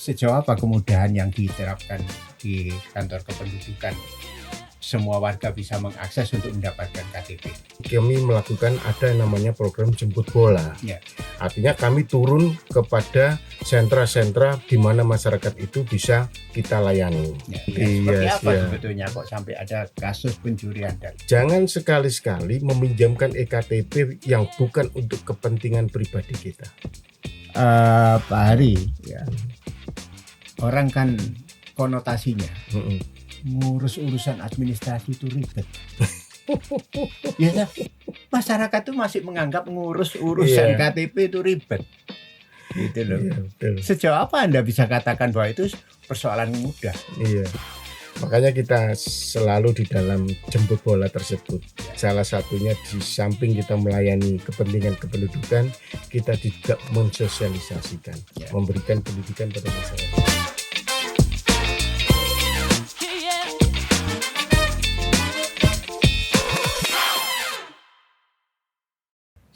Sejauh apa kemudahan yang diterapkan di kantor kependudukan? Semua warga bisa mengakses untuk mendapatkan KTP. Kami melakukan ada yang namanya program jemput bola. Ya. Artinya kami turun kepada sentra-sentra di mana masyarakat itu bisa kita layani. Seperti apa sebetulnya kok sampai ada kasus pencurian? Jangan sekali-sekali meminjamkan eKTP yang bukan untuk kepentingan pribadi kita. Pak Hari, ya. Orang kan konotasinya ngurus urusan administrasi itu ribet. Ya, masyarakat tuh masih menganggap ngurus urusan KTP itu ribet. Gitu loh. Iya, sejauh apa Anda bisa katakan bahwa itu persoalan mudah? Iya. Makanya kita selalu di dalam jemput bola tersebut. Salah satunya di samping kita melayani kepentingan kependudukan, kita juga mensosialisasikan, memberikan pendidikan pada masyarakat.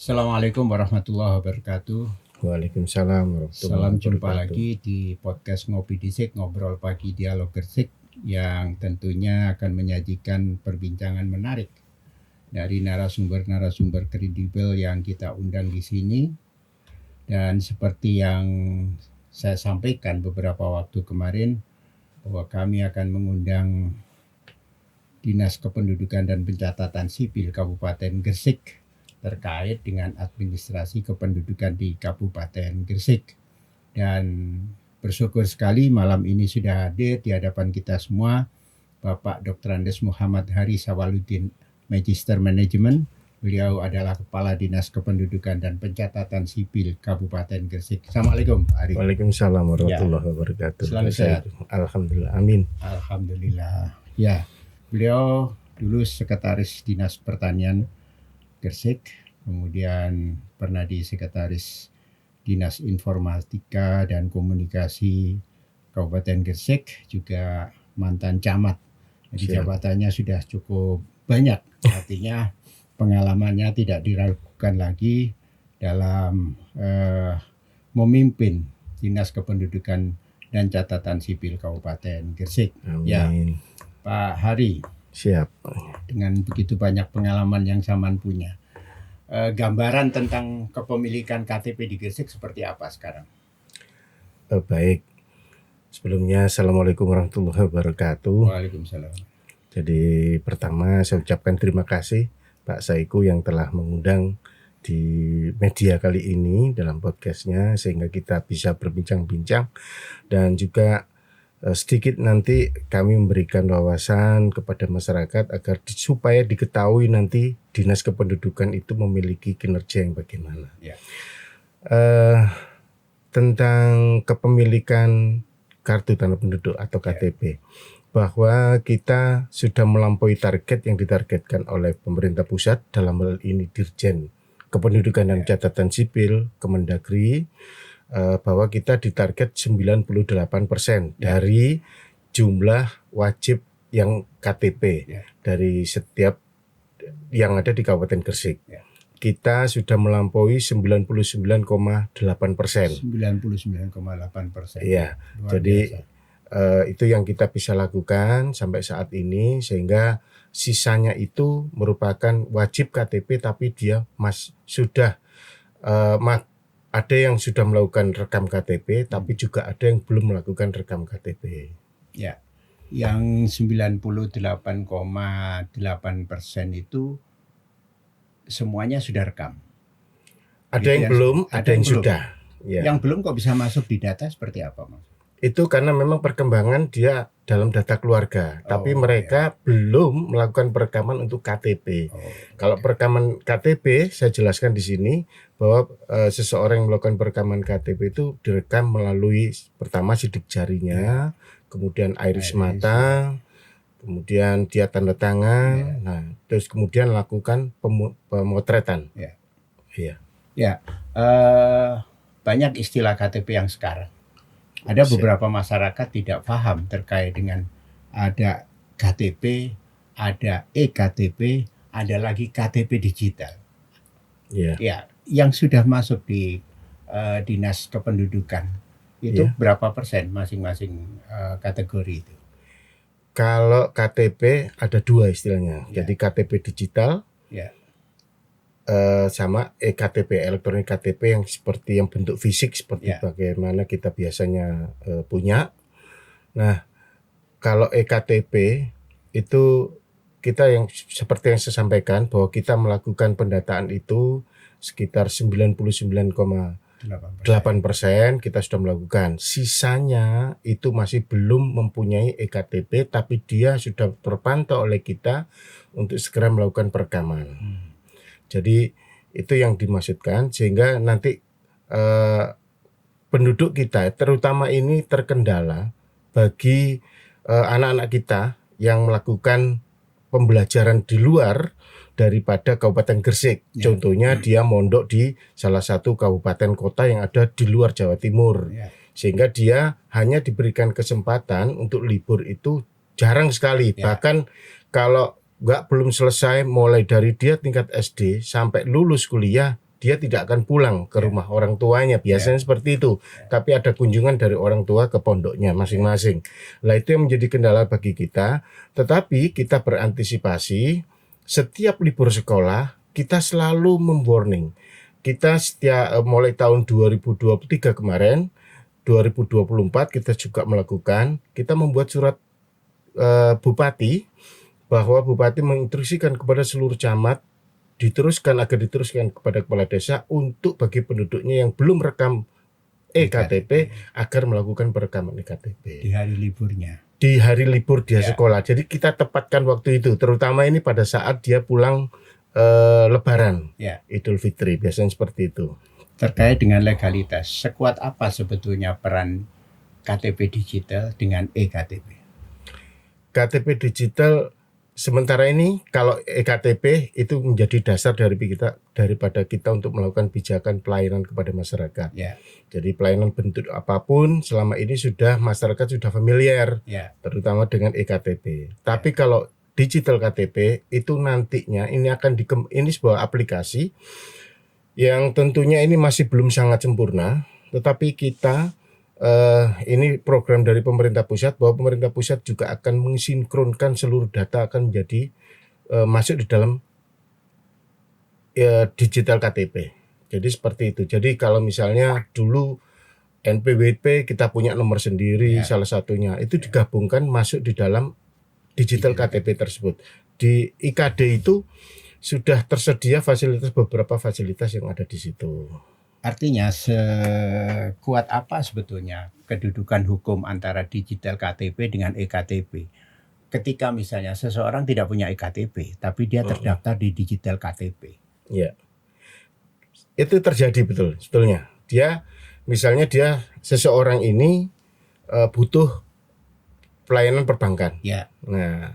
Assalamualaikum warahmatullahi wabarakatuh. Waalaikumsalam warahmatullahi wabarakatuh. Salam jumpa lagi di podcast Ngopi Disik, Ngobrol Pagi Dialog Gersik, yang tentunya akan menyajikan perbincangan menarik dari narasumber-narasumber kredibel yang kita undang di sini. Dan seperti yang saya sampaikan beberapa waktu kemarin, bahwa kami akan mengundang Dinas Kependudukan dan Pencatatan Sipil Kabupaten Gersik terkait dengan administrasi kependudukan di Kabupaten Gersik. Dan bersyukur sekali malam ini sudah hadir di hadapan kita semua Bapak Dr. Andes Muhammad Hari Sawaludin, Magister Manajemen. Beliau adalah Kepala Dinas Kependudukan dan Pencatatan Sipil Kabupaten Gersik. Assalamualaikum Pak Hari. Waalaikumsalam warahmatullahi wabarakatuh. Selalu sehat. Alhamdulillah, amin. Alhamdulillah. Ya, beliau dulu Sekretaris Dinas Pertanian Gersik, kemudian pernah di Sekretaris Dinas Informatika dan Komunikasi Kabupaten Gersik, juga mantan camat. Jadi jabatannya sudah cukup banyak, artinya pengalamannya tidak diragukan lagi dalam memimpin Dinas Kependudukan dan Catatan Sipil Kabupaten Gersik. Amin. Ya, Pak Hari. Siap. Dengan begitu banyak pengalaman yang Saman punya, gambaran tentang kepemilikan KTP di Gersik seperti apa sekarang? Baik. Sebelumnya Assalamualaikum warahmatullahi wabarakatuh. Waalaikumsalam. Jadi pertama saya ucapkan terima kasih Pak Saiku yang telah mengundang di media kali ini dalam podcastnya, sehingga kita bisa berbincang-bincang, dan juga sedikit nanti kami memberikan wawasan kepada masyarakat agar supaya diketahui nanti Dinas Kependudukan itu memiliki kinerja yang bagaimana. Ya. Tentang kepemilikan kartu tanda penduduk atau KTP, bahwa kita sudah melampaui target yang ditargetkan oleh pemerintah pusat, dalam hal ini Dirjen Kependudukan dan Catatan Sipil Kemendagri, bahwa kita ditarget 98% dari jumlah wajib yang KTP dari setiap yang ada di Kabupaten Gersik. Kita sudah melampaui 99,8%. 99,8%. Iya. Jadi itu yang kita bisa lakukan sampai saat ini, sehingga sisanya itu merupakan wajib KTP, tapi dia sudah ada yang sudah melakukan rekam KTP, tapi juga ada yang belum melakukan rekam KTP. Ya, yang 98,8% itu semuanya sudah rekam. Ada gitu yang belum, ada yang belum. sudah. Ya. Yang belum kok bisa masuk di data seperti apa, Mas? Itu karena memang perkembangan dia dalam data keluarga, tapi mereka belum melakukan perekaman untuk KTP. Kalau perekaman KTP, saya jelaskan di sini bahwa seseorang yang melakukan perekaman KTP itu direkam melalui pertama sidik jarinya, kemudian iris mata, kemudian dia tanda tangan, nah terus kemudian lakukan pemotretan. Banyak istilah KTP yang sekarang. Ada beberapa masyarakat tidak paham terkait dengan ada KTP, ada eKTP, ada lagi KTP digital. Ya, yang sudah masuk di Dinas Kependudukan Itu Ya. berapa persen masing-masing kategori itu? Kalau KTP ada dua istilahnya. Ya. Jadi KTP digital Ya. sama eKTP, elektronik KTP yang seperti yang bentuk fisik seperti Ya. bagaimana kita biasanya punya. Nah, kalau eKTP itu kita yang seperti yang saya sampaikan bahwa kita melakukan pendataan itu sekitar 99,8% kita sudah melakukan. Sisanya itu masih belum mempunyai eKTP, tapi dia sudah terpantau oleh kita untuk segera melakukan perekaman. Jadi itu yang dimaksudkan, sehingga nanti penduduk kita terutama ini terkendala bagi anak-anak kita yang melakukan pembelajaran di luar daripada Kabupaten Gresik. Ya. Contohnya dia mondok di salah satu kabupaten kota yang ada di luar Jawa Timur. Ya. Sehingga dia hanya diberikan kesempatan untuk libur itu jarang sekali. Ya. Bahkan kalau belum selesai mulai dari dia tingkat SD sampai lulus kuliah, dia tidak akan pulang ke rumah orang tuanya. Biasanya seperti itu. Tapi ada kunjungan dari orang tua ke pondoknya masing-masing. Nah, itu yang menjadi kendala bagi kita. Tetapi kita berantisipasi. Setiap libur sekolah kita selalu memwarning. Kita mulai tahun 2023 kemarin, 2024 kita juga melakukan. Kita membuat surat bupati, bahwa bupati menginstruksikan kepada seluruh camat agar diteruskan kepada kepala desa untuk bagi penduduknya yang belum rekam eKTP agar melakukan perekaman eKTP di hari liburnya, di hari libur dia sekolah. Jadi kita tepatkan waktu itu, terutama ini pada saat dia pulang Lebaran, Idul Fitri, biasanya seperti itu. Terkait dengan legalitas, sekuat apa sebetulnya peran KTP digital dengan eKTP? KTP digital sementara ini kalau eKTP itu menjadi dasar daripada kita untuk melakukan pijakan pelayanan kepada masyarakat. Ya. Jadi pelayanan bentuk apapun selama ini masyarakat sudah familiar, terutama dengan eKTP. Tapi kalau digital KTP itu nantinya ini sebuah aplikasi yang tentunya ini masih belum sangat sempurna, tetapi kita ini program dari pemerintah pusat, bahwa pemerintah pusat juga akan mensinkronkan seluruh data akan menjadi masuk di dalam digital KTP. Jadi seperti itu. Jadi kalau misalnya dulu NPWP kita punya nomor sendiri, salah satunya itu digabungkan masuk di dalam digital KTP tersebut. Di IKD itu sudah tersedia beberapa fasilitas yang ada di situ. Artinya sekuat apa sebetulnya kedudukan hukum antara digital KTP dengan eKTP? Ketika misalnya seseorang tidak punya eKTP, tapi dia terdaftar di digital KTP. Ya, itu terjadi betul sebetulnya. Seseorang ini butuh pelayanan perbankan. Ya. Nah,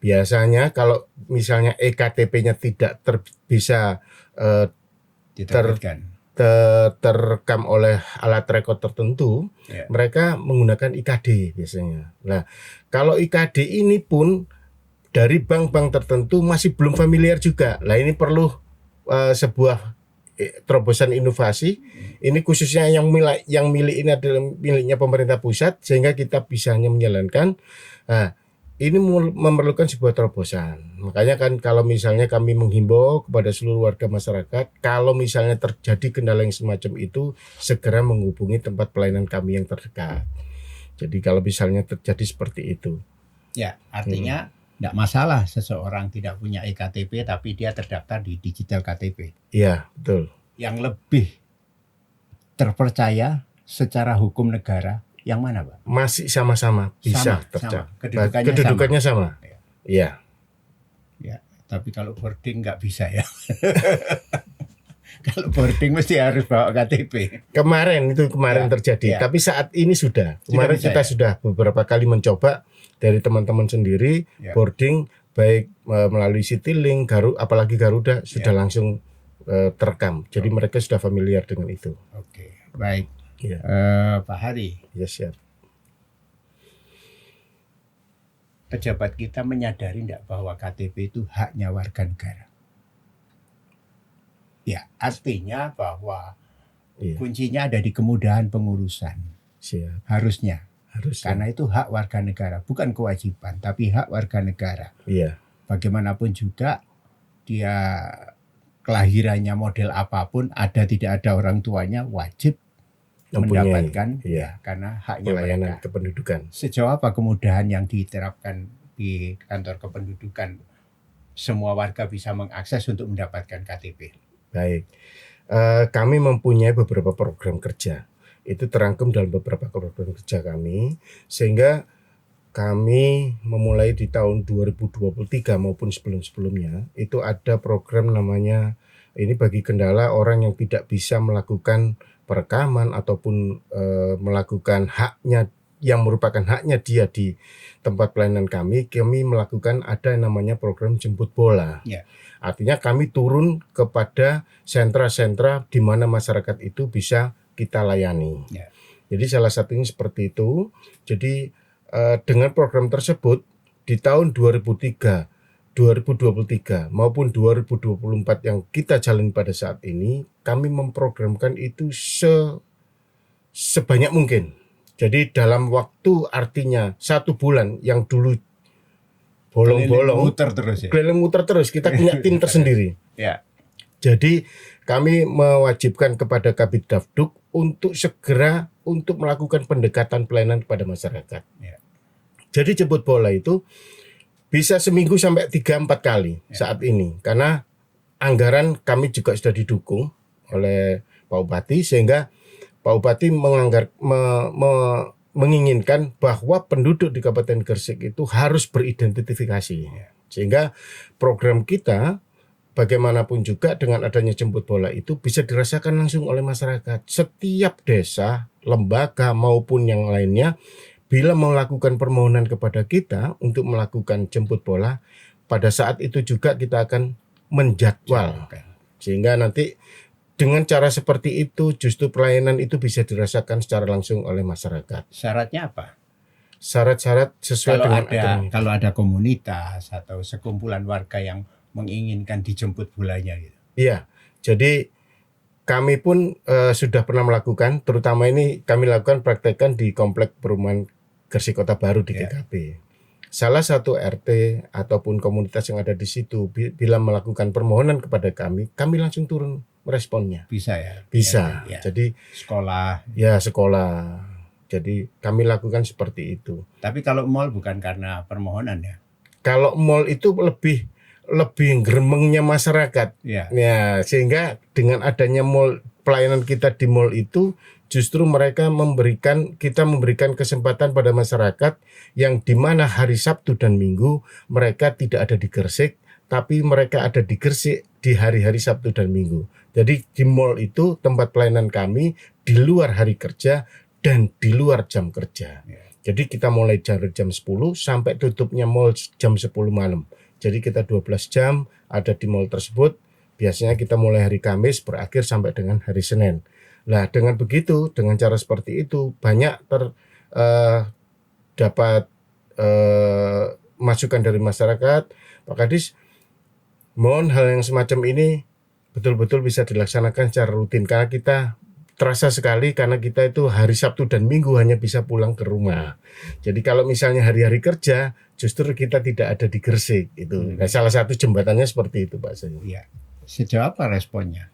biasanya kalau misalnya eKTP-nya tidak bisa terekam oleh alat rekod tertentu, mereka menggunakan IKD biasanya. Nah, kalau IKD ini pun dari bank-bank tertentu masih belum familiar juga. Nah, ini perlu sebuah terobosan inovasi. Ini khususnya yang milik ini adalah miliknya pemerintah pusat, sehingga kita bisa hanya menjalankan. Nah, ini memerlukan sebuah terobosan. Makanya kan kalau misalnya kami menghimbau kepada seluruh warga masyarakat, kalau misalnya terjadi kendala yang semacam itu, segera menghubungi tempat pelayanan kami yang terdekat. Jadi kalau misalnya terjadi seperti itu. Ya, artinya tidak masalah seseorang tidak punya eKTP tapi dia terdaftar di digital KTP. Iya, betul. Yang lebih terpercaya secara hukum negara yang mana, Pak? Masih sama-sama bisa tercapai. Kedudukannya sama. Iya. Ya, tapi kalau boarding nggak bisa ya. Kalau boarding mesti harus bawa KTP. Kemarin terjadi, tapi saat ini sudah. Kemarin kita sudah beberapa kali mencoba dari teman-teman sendiri boarding baik melalui Citylink, apalagi Garuda sudah langsung terekam. Jadi mereka sudah familiar dengan itu. Oke, baik. Ya. Pak Hari. Ya, siap. Pejabat kita menyadari tidak bahwa KTP itu haknya warga negara? Ya, artinya bahwa kuncinya ada di kemudahan pengurusan. Siap. Harusnya. Harus. Karena itu hak warga negara, bukan kewajiban, tapi hak warga negara. Iya. Bagaimanapun juga dia kelahirannya model apapun, ada tidak ada orang tuanya, wajib Mempunyai, mendapatkan iya, karena haknya pelayanan mereka. kependudukan. Sejauh apa kemudahan yang diterapkan di kantor kependudukan, semua warga bisa mengakses untuk mendapatkan KTP? Baik. Kami mempunyai beberapa program kerja. Itu terangkum dalam beberapa program kerja kami, sehingga kami memulai di tahun 2023 maupun sebelum-sebelumnya itu ada program namanya, ini bagi kendala orang yang tidak bisa melakukan perekaman ataupun melakukan haknya yang merupakan haknya dia di tempat pelayanan kami melakukan ada yang namanya program jemput bola. Ya. Artinya kami turun kepada sentra-sentra di mana masyarakat itu bisa kita layani. Ya. Jadi salah satunya seperti itu. Jadi dengan program tersebut di tahun 2023 maupun 2024 yang kita jalani pada saat ini, kami memprogramkan itu sebanyak mungkin. Jadi dalam waktu artinya 1 bulan yang dulu bolong-bolong, keliling muter terus, kita punya tim tersendiri. Ya. Jadi kami mewajibkan kepada Kabid Dafduk untuk segera untuk melakukan pendekatan pelayanan kepada masyarakat. Ya. Jadi jemput bola itu bisa seminggu sampai 3-4 kali saat ini, karena anggaran kami juga sudah didukung oleh Pak Bupati, sehingga Pak Bupati menginginkan bahwa penduduk di Kabupaten Gresik itu harus beridentifikasi. Sehingga program kita bagaimanapun juga dengan adanya jemput bola itu bisa dirasakan langsung oleh masyarakat. Setiap desa, lembaga maupun yang lainnya bila melakukan permohonan kepada kita untuk melakukan jemput bola, pada saat itu juga kita akan menjadwal. Sehingga nanti dengan cara seperti itu justru pelayanan itu bisa dirasakan secara langsung oleh masyarakat. Syaratnya apa? Syarat-syarat sesuai dengan kalau ada komunitas atau sekumpulan warga yang menginginkan dijemput bolanya gitu. Iya. Jadi kami pun sudah pernah melakukan, terutama ini kami lakukan praktekkan di Komplek Perumahan Gresik Kota Baru di GKP. Salah satu RT ataupun komunitas yang ada di situ bila melakukan permohonan kepada kami langsung turun meresponnya. Bisa ya? Bisa. Ya. Jadi sekolah. Ya, sekolah. Jadi kami lakukan seperti itu. Tapi kalau mall bukan karena permohonan ya? Kalau mall itu lebih gremengnya masyarakat. Ya. Ya, sehingga dengan adanya mall, pelayanan kita di mall itu justru kita memberikan kesempatan pada masyarakat yang di mana hari Sabtu dan Minggu mereka tidak ada di Gresik, tapi mereka ada di Gresik di hari-hari Sabtu dan Minggu. Jadi di mall itu tempat pelayanan kami di luar hari kerja dan di luar jam kerja. Jadi kita mulai dari jam 10 sampai tutupnya mall jam 10 malam. Jadi kita 12 jam ada di mall tersebut. Biasanya kita mulai hari Kamis berakhir sampai dengan hari Senin. Nah, dengan begitu, dengan cara seperti itu banyak dapat masukan dari masyarakat. Pak Kadis, mohon hal yang semacam ini betul-betul bisa dilaksanakan secara rutin, karena kita terasa sekali karena kita itu hari Sabtu dan Minggu hanya bisa pulang ke rumah. Jadi kalau misalnya hari-hari kerja justru kita tidak ada di Gresik itu. Nah, salah satu jembatannya seperti itu, Pak Sayu. Iya. Sejauh apa responnya?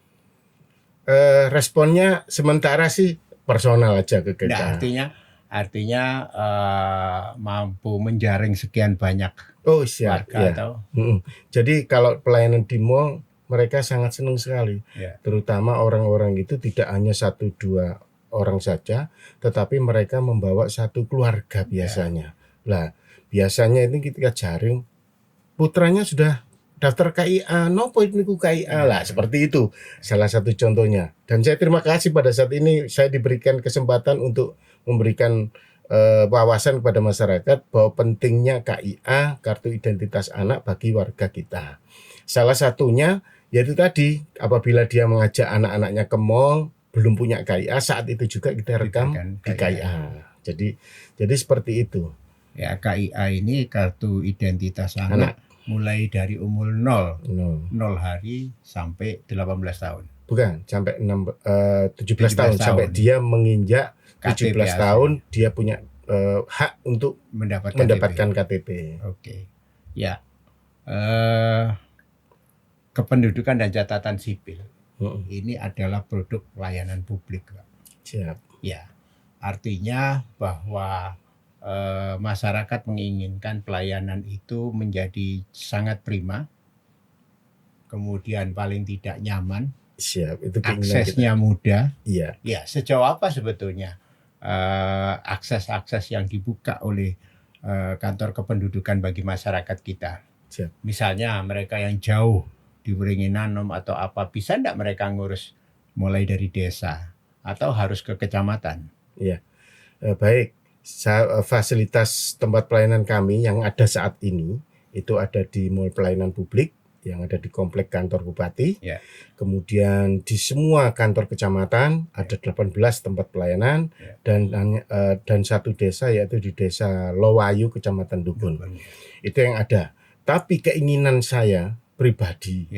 Responnya sementara sih personal aja ke kita. Nah, artinya mampu menjaring sekian banyak warga ya. atau? Jadi kalau pelayanan di mall mereka sangat senang sekali, terutama orang-orang itu tidak hanya 1-2 orang saja, tetapi mereka membawa satu keluarga biasanya. Lah, biasanya ini kita jaring, putranya sudah daftar KIA, nopo niku KIA lah, seperti itu salah satu contohnya. Dan saya terima kasih pada saat ini saya diberikan kesempatan untuk memberikan wawasan kepada masyarakat bahwa pentingnya KIA, kartu identitas anak, bagi warga kita. Salah satunya yaitu tadi, apabila dia mengajak anak-anaknya ke mall belum punya KIA, saat itu juga kita rekam di KIA. Jadi seperti itu. Ya, KIA ini kartu identitas anak. Mulai dari umur 0 hari sampai 18 tahun. Bukan, sampai 17 tahun sampai dia menginjak KTP 17 tahun dia punya hak untuk mendapatkan KTP. Oke. Ya. Kependudukan dan catatan sipil. Ini adalah produk pelayanan publik, Pak. Siap. Ya. Artinya bahwa masyarakat menginginkan pelayanan itu menjadi sangat prima, kemudian paling tidak nyaman, Siap, itu aksesnya mudah. Iya. Ya, sejauh apa sebetulnya akses-akses yang dibuka oleh kantor kependudukan bagi masyarakat kita? Siap. Misalnya mereka yang jauh di Wringinanom atau apa, bisa enggak mereka ngurus mulai dari desa atau harus ke kecamatan? Iya. Baik. Fasilitas tempat pelayanan kami yang ada saat ini itu ada di Mall Pelayanan Publik yang ada di komplek kantor bupati. Ya. Kemudian di semua kantor kecamatan ada 18 tempat pelayanan, dan satu desa yaitu di Desa Lowayu, Kecamatan Dukun. Itu yang ada. Tapi keinginan saya pribadi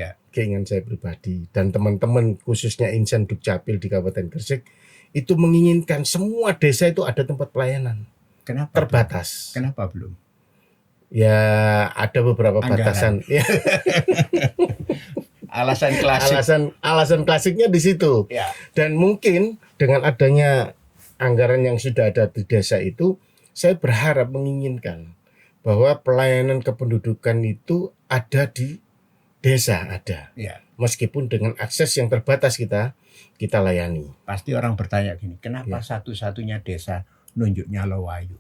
dan teman-teman khususnya Insan Dukcapil di Kabupaten Gresik itu menginginkan semua desa itu ada tempat pelayanan. Kenapa? Terbatas. Kenapa belum? Ya ada beberapa batasan. Alasan klasik. Alasan klasiknya di situ. Ya. Dan mungkin dengan adanya anggaran yang sudah ada di desa itu, saya berharap menginginkan bahwa pelayanan kependudukan itu ada di desa ada. Ya. Meskipun dengan akses yang terbatas kita layani. Pasti orang bertanya gini, kenapa satu-satunya desa nunjuknya Lowayu?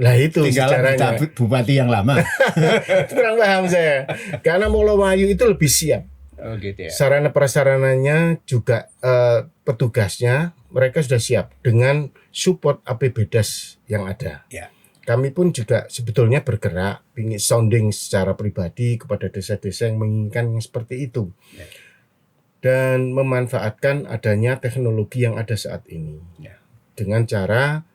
Lah itu tinggal caranya. Bupati yang lama. Kurang paham saya. Karena Lowayu itu lebih siap. Oh gitu ya. Sarana prasarananya juga petugasnya mereka sudah siap dengan support APBDes yang ada. Ya. Kami pun juga sebetulnya bergerak ingin sounding secara pribadi kepada desa-desa yang menginginkan yang seperti itu. Ya. Dan memanfaatkan adanya teknologi yang ada saat ini. Ya. Dengan cara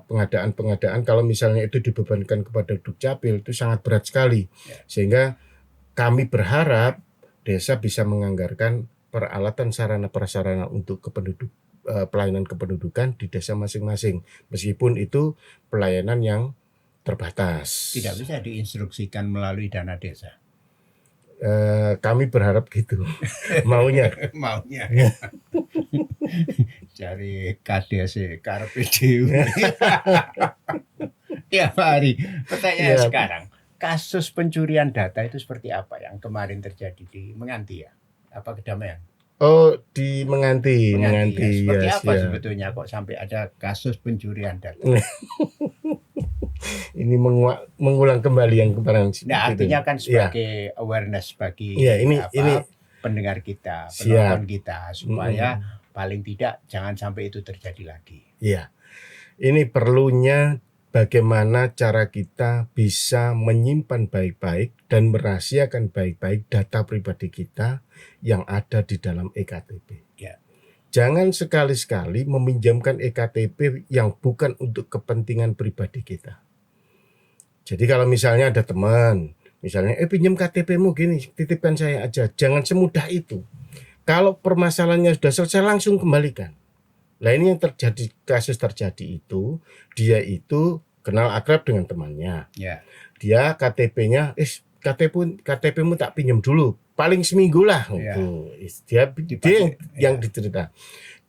pengadaan kalau misalnya itu dibebankan kepada Dukcapil itu sangat berat sekali. Ya. Sehingga kami berharap desa bisa menganggarkan peralatan sarana prasarana untuk pelayanan kependudukan di desa masing-masing, meskipun itu pelayanan yang terbatas. Tidak bisa diinstruksikan melalui dana desa. Kami berharap gitu. Maunya. Cari KDC, KRPDU. Tiap hari. Pertanyaan sekarang, kasus pencurian data itu seperti apa yang kemarin terjadi di Menganti ya? Apa Kedamaian? Oh, di Menganti. Seperti apa sebetulnya kok sampai ada kasus pencurian data? Ini mengulang kembali yang kemarin. Nah, artinya kan sebagai awareness bagi ini pendengar kita, penonton kita, supaya paling tidak jangan sampai itu terjadi lagi. Iya, ini perlunya bagaimana cara kita bisa menyimpan baik-baik dan merahasiakan baik-baik data pribadi kita yang ada di dalam EKTP. Ya. Jangan sekali-sekali meminjamkan EKTP yang bukan untuk kepentingan pribadi kita. Jadi kalau misalnya ada teman, misalnya pinjam KTP-mu gini, titipkan saya aja. Jangan semudah itu. Kalau permasalahannya sudah selesai langsung kembalikan. Nah ini yang terjadi, kasus terjadi itu, dia itu kenal akrab dengan temannya. Ya. Dia KTP-nya, KTP-mu tak pinjam dulu, paling seminggu lah. Ya. Dia yang dicerita.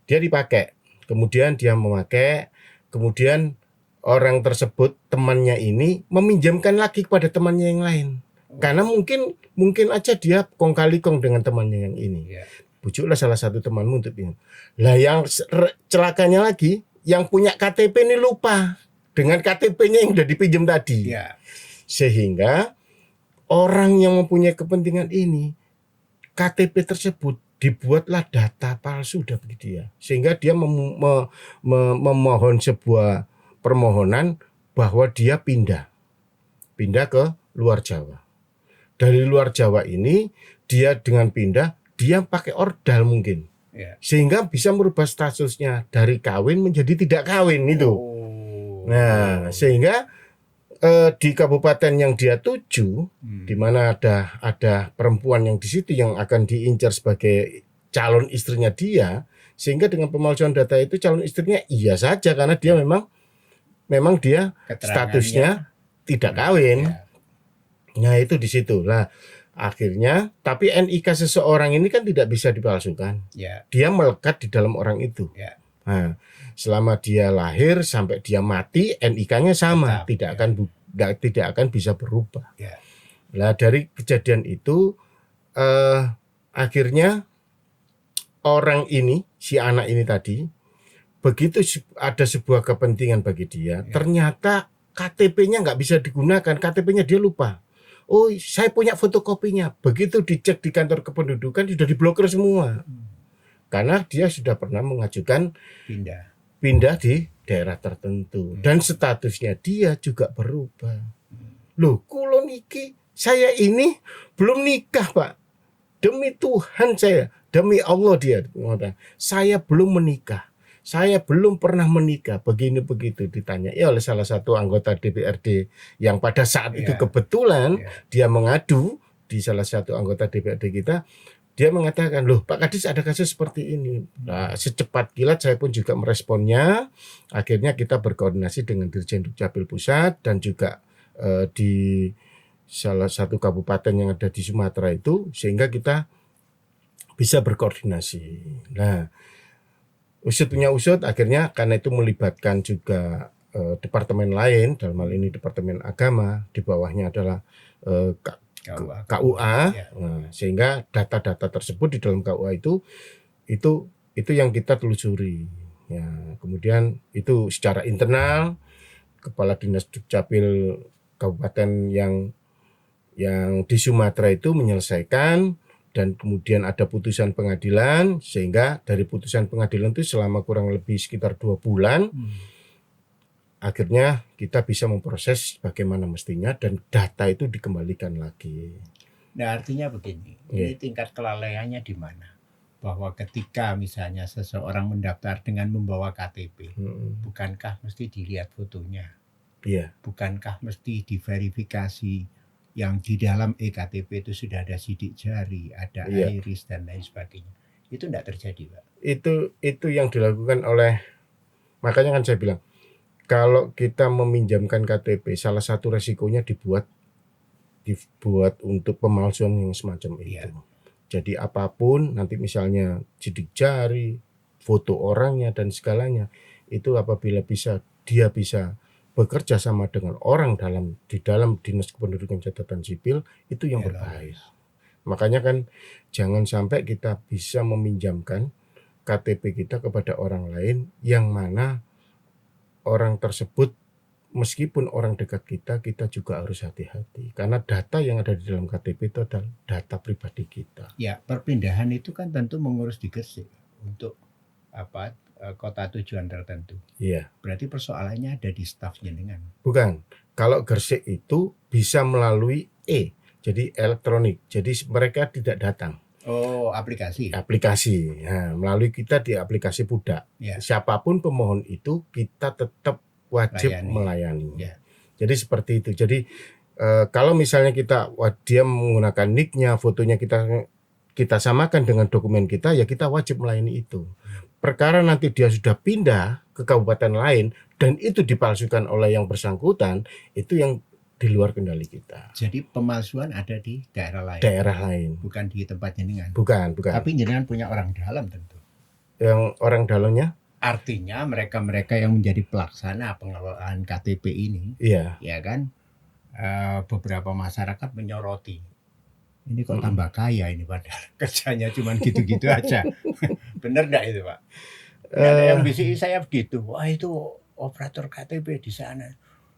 Dia dipakai, kemudian dia memakai, kemudian orang tersebut, temannya ini meminjamkan lagi kepada temannya yang lain. Karena mungkin aja dia kong kali kong dengan temannya yang ini. Ya. Bujuklah salah satu temanmu untuk pinjam. Lah yang celakanya lagi, yang punya KTP ini lupa dengan KTP-nya yang udah dipinjam tadi. Ya. Sehingga orang yang mempunyai kepentingan ini, KTP tersebut dibuatlah data palsu bagi dia. Sehingga dia memohon sebuah permohonan bahwa dia pindah ke luar Jawa. Dari luar Jawa ini dia dengan pindah dia pakai ordal mungkin, sehingga bisa merubah statusnya dari kawin menjadi tidak kawin itu. Nah sehingga di kabupaten yang dia tuju, di mana ada perempuan yang di situ yang akan diincar sebagai calon istrinya dia, Sehingga dengan pemalsuan data itu calon istrinya iya saja karena dia memang dia statusnya tidak kawin. Ya. Nah, itu di situ. Lah, akhirnya tapi NIK seseorang ini kan tidak bisa dipalsukan. Ya. Dia melekat di dalam orang itu. Ya. Nah, selama dia lahir sampai dia mati NIK-nya sama, Tetap, tidak akan bisa berubah. Ya. Lah, dari kejadian itu akhirnya orang ini, si anak ini tadi, begitu ada sebuah kepentingan bagi dia, ternyata KTP-nya nggak bisa digunakan, KTP-nya dia lupa. Oh, saya punya fotokopinya. Begitu dicek di kantor kependudukan sudah diblokir semua. Karena dia sudah pernah mengajukan pindah di daerah tertentu. Dan statusnya dia juga berubah. Loh, kulon iki, saya ini belum nikah, Pak. Demi Tuhan saya, demi Allah dia, saya belum menikah. Saya belum pernah menikah, begini begitu ditanya oleh salah satu anggota DPRD yang pada saat itu kebetulan dia mengadu di salah satu anggota DPRD kita, dia mengatakan, loh Pak Kadis ada kasus seperti ini. Nah, secepat kilat saya pun juga meresponnya. Akhirnya kita berkoordinasi dengan Dirjen Dukcapil Pusat dan juga di salah satu kabupaten yang ada di Sumatera itu, sehingga kita bisa berkoordinasi. Nah, usut punya usut, akhirnya karena itu melibatkan juga departemen lain, dalam hal ini Departemen Agama, di bawahnya adalah KUA. Nah, sehingga data-data tersebut di dalam KUA itu yang kita telusuri. Ya, kemudian itu secara internal Kepala Dinas Dukcapil Kabupaten yang di Sumatera itu menyelesaikan, dan kemudian ada putusan pengadilan, sehingga dari putusan pengadilan itu selama kurang lebih sekitar 2 bulan akhirnya kita bisa memproses bagaimana mestinya dan data itu dikembalikan lagi. Nah, artinya begini, ini tingkat kelalaiannya di mana? Bahwa ketika misalnya seseorang mendaftar dengan membawa KTP, bukankah mesti dilihat fotonya? Bukankah mesti diverifikasi yang di dalam eKTP itu sudah ada sidik jari, ada iris dan lain sebagainya? Itu tidak terjadi, Pak. Itu yang dilakukan oleh, makanya kan saya bilang, kalau kita meminjamkan KTP, salah satu resikonya dibuat untuk pemalsuan yang semacam itu. Jadi apapun, nanti misalnya sidik jari, foto orangnya dan segalanya, itu apabila dia bisa bekerja sama dengan orang di dalam Dinas Kependudukan Catatan Sipil, itu yang berbahaya. Makanya kan jangan sampai kita bisa meminjamkan KTP kita kepada orang lain, yang mana orang tersebut meskipun orang dekat kita juga harus hati-hati. Karena data yang ada di dalam KTP itu adalah data pribadi kita. Ya, perpindahan itu kan tentu mengurus di Gresik untuk kota tujuan tertentu. Iya. Berarti persoalannya ada di staf jenengan. Bukan. Kalau Gresik itu bisa melalui jadi elektronik. Jadi mereka tidak datang. Oh, aplikasi. Nah, melalui kita di aplikasi Pudak. Siapapun pemohon itu kita tetap wajib melayani. Jadi seperti itu. Jadi kalau misalnya dia menggunakan nick-nya, fotonya kita samakan dengan dokumen kita, ya kita wajib melayani itu. Perkara nanti dia sudah pindah ke kabupaten lain dan itu dipalsukan oleh yang bersangkutan, itu yang di luar kendali kita. Jadi pemalsuan ada di daerah lain. Bukan di tempat jenengan. Bukan. Tapi jenengan punya orang dalam tentu. Yang orang dalamnya? Artinya mereka yang menjadi pelaksana pengelolaan KTP ini, ya kan, beberapa masyarakat menyoroti. Ini kok tambah kaya ini, padahal kerjanya cuma gitu-gitu aja. Bener enggak itu, Pak? Ada yang bisik saya begitu. Wah, itu operator KTP di sana.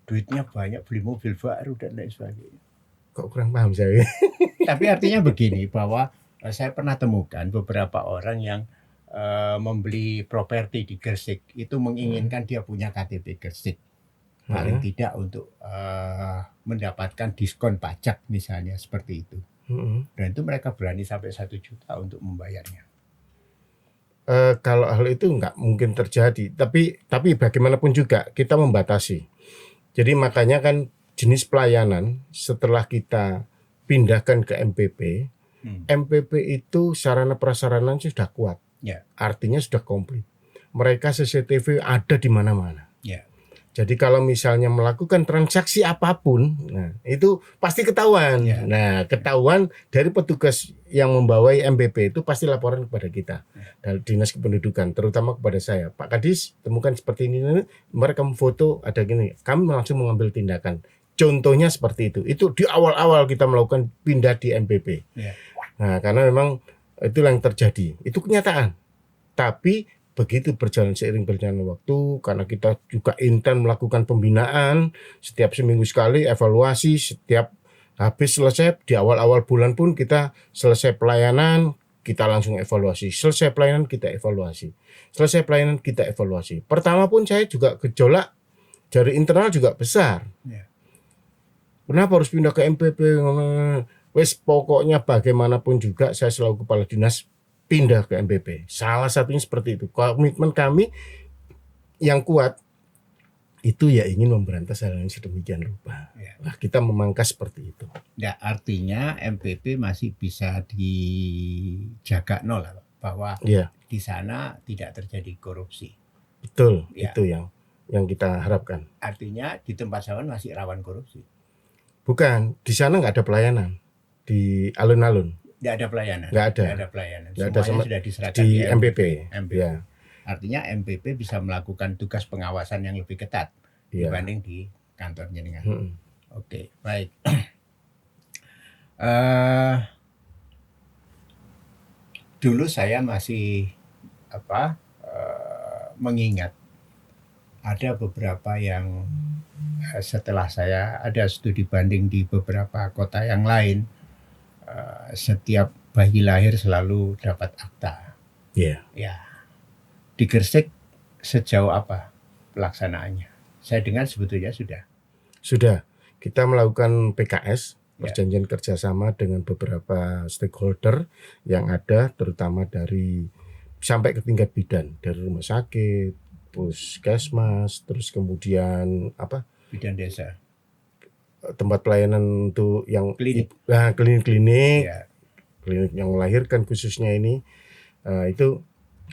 Duitnya banyak, beli mobil baru dan lain sebagainya. Kok kurang paham saya? Tapi artinya begini, bahwa saya pernah temukan beberapa orang yang membeli properti di Gresik itu menginginkan dia punya KTP Gresik. Paling tidak untuk mendapatkan diskon pajak misalnya, seperti itu. Dan itu mereka berani sampai 1 juta untuk membayarnya. Kalau hal itu nggak mungkin terjadi, tapi bagaimanapun juga kita membatasi. Jadi makanya kan jenis pelayanan setelah kita pindahkan ke MPP, MPP itu sarana prasarananya sudah kuat. Ya. Artinya sudah komplit. Mereka CCTV ada di mana-mana. Ya. Jadi kalau misalnya melakukan transaksi apapun, nah itu pasti ketahuan. Ya. Nah, ketahuan dari petugas yang membawai MPP itu pasti laporan kepada kita dari Dinas Kependudukan, terutama kepada saya. Pak Kadis, temukan seperti ini, mereka memfoto ada gini, kami langsung mengambil tindakan. Contohnya seperti itu. Itu di awal-awal kita melakukan pindah di MPP. Ya. Nah, karena memang itulah yang terjadi. Itu kenyataan. Tapi begitu seiring berjalannya waktu, karena kita juga intens melakukan pembinaan setiap seminggu sekali, evaluasi setiap habis selesai di awal-awal bulan pun kita selesai pelayanan kita langsung evaluasi, selesai pelayanan kita evaluasi, selesai pelayanan kita evaluasi. Pertama pun saya juga gejolak dari internal juga besar. Ya. Kenapa harus pindah ke MPP? Wes pokoknya bagaimanapun juga saya selalu kepala dinas pindah ke MPP. Salah satunya seperti itu. Komitmen kami yang kuat itu ya ingin memberantas hal yang sedemikian rupa. Ya. Nah, kita memangkas seperti itu. Ya, artinya MPP masih bisa dijaga nol bahwa Ya, di sana tidak terjadi korupsi. betul. Ya. Itu yang kita harapkan. Artinya di tempat Sawan masih rawan korupsi. Bukan, di sana nggak ada pelayanan di alun-alun. Nggak ada pelayanan. Nggak ada. Nggak ada pelayanan. Nggak ada Semuanya sama- sudah diserahkan Di MPP. MPP. Ya, Artinya MPP bisa melakukan tugas pengawasan yang lebih ketat ya. dibanding di kantor jenengan. Mm-mm. Oke, baik. Dulu saya masih mengingat ada beberapa yang setelah saya ada studi banding di beberapa kota yang lain, setiap bayi lahir selalu dapat akta. Ya. Ya, di Gresik sejauh apa pelaksanaannya? Saya dengar sebetulnya sudah. Sudah, kita melakukan PKS, Ya. perjanjian kerjasama dengan beberapa stakeholder yang ada, terutama dari sampai ke tingkat bidan, dari rumah sakit, puskesmas, terus kemudian Bidan desa. tempat pelayanan untuk yang Klinik. klinik-klinik, Ya, klinik yang melahirkan khususnya ini, itu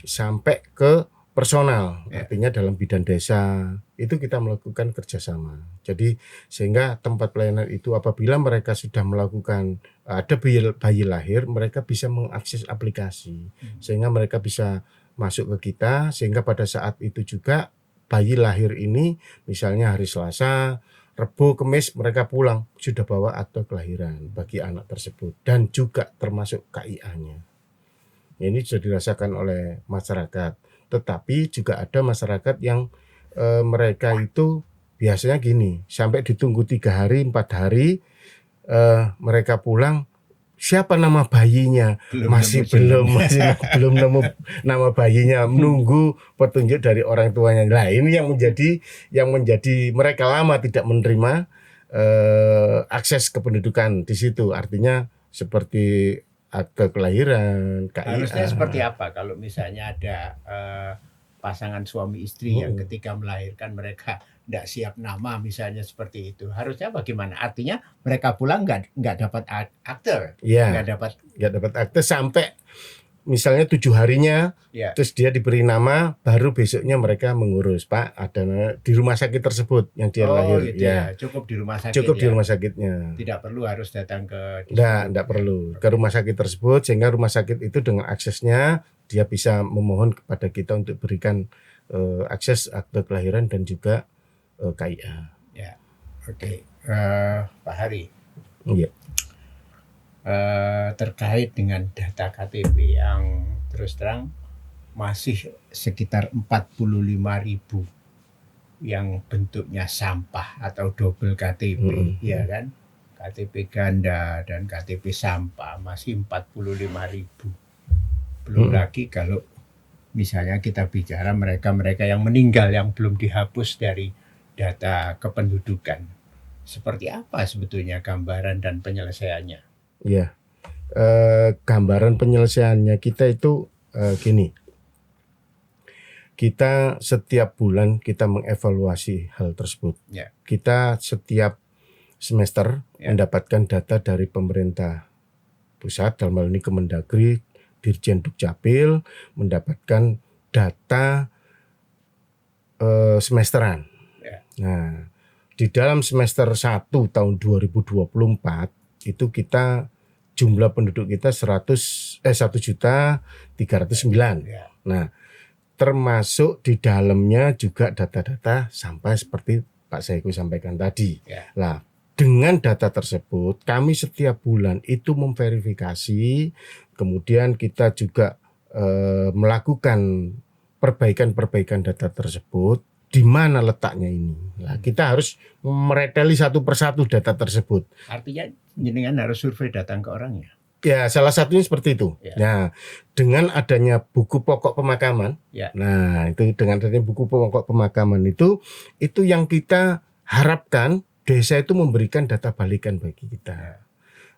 sampai ke personal, Ya. artinya dalam bidan desa itu kita melakukan kerjasama. Jadi sehingga tempat pelayanan itu apabila mereka sudah melakukan ada bayi lahir, mereka bisa mengakses aplikasi sehingga mereka bisa masuk ke kita, sehingga pada saat itu juga bayi lahir ini misalnya hari Selasa, Rebo, Kamis mereka pulang sudah bawa akte kelahiran bagi anak tersebut dan juga termasuk KIA-nya. Ini sudah dirasakan oleh masyarakat. Tetapi juga ada masyarakat yang mereka itu biasanya gini, sampai ditunggu 3 hari, 4 hari, mereka pulang, siapa nama bayinya? Masih belum nemu nama bayinya, menunggu petunjuk dari orang tuanya. Nah, ini yang menjadi mereka lama tidak menerima akses kependudukan di situ. Artinya seperti akte kelahiran, KIA. harusnya seperti apa kalau misalnya ada pasangan suami istri yang ketika melahirkan mereka tidak siap nama misalnya seperti itu, harusnya bagaimana? Artinya mereka pulang nggak dapat akte, Ya, nggak dapat akte sampai misalnya 7 harinya, Ya. terus dia diberi nama, baru besoknya mereka mengurus, Pak, ada di rumah sakit tersebut yang dia lahir. gitu Ya, cukup di rumah sakit. cukup di ya. rumah sakitnya. Tidak perlu harus datang ke Enggak perlu ke rumah sakit tersebut, sehingga rumah sakit itu dengan aksesnya dia bisa memohon kepada kita untuk berikan akses akte kelahiran dan juga KIA. Ya, oke. Pak Hari, Iya. terkait dengan data KTP yang terus terang masih sekitar 45.000 yang bentuknya sampah atau double KTP, ya kan? KTP ganda dan KTP sampah masih 45.000. Belum lagi kalau misalnya kita bicara mereka-mereka yang meninggal yang belum dihapus dari data kependudukan. Seperti apa sebetulnya gambaran dan penyelesaiannya? Ya, gambaran penyelesaiannya kita itu gini. Kita setiap bulan kita mengevaluasi hal tersebut. Ya. Kita setiap semester mendapatkan data dari pemerintah pusat, dalam hal ini Kemendagri, Dirjen Dukcapil mendapatkan data semesteran. Ya. Nah, di dalam semester 1 tahun 2024 itu kita jumlah penduduk kita 1.309.000. Ya. Nah, termasuk di dalamnya juga data-data sampai seperti Pak Saiku sampaikan tadi. Ya. Nah, dengan data tersebut kami setiap bulan itu memverifikasi, kemudian kita juga melakukan perbaikan data tersebut, di mana letaknya ini. Nah, kita harus mereteli satu persatu data tersebut. Artinya jenengan harus survei datang ke orangnya. Ya, salah satunya seperti itu. Ya. Nah, dengan adanya buku pokok pemakaman, Ya. nah itu dengan adanya buku pokok pemakaman itu yang kita harapkan desa itu memberikan data balikan bagi kita. Ya.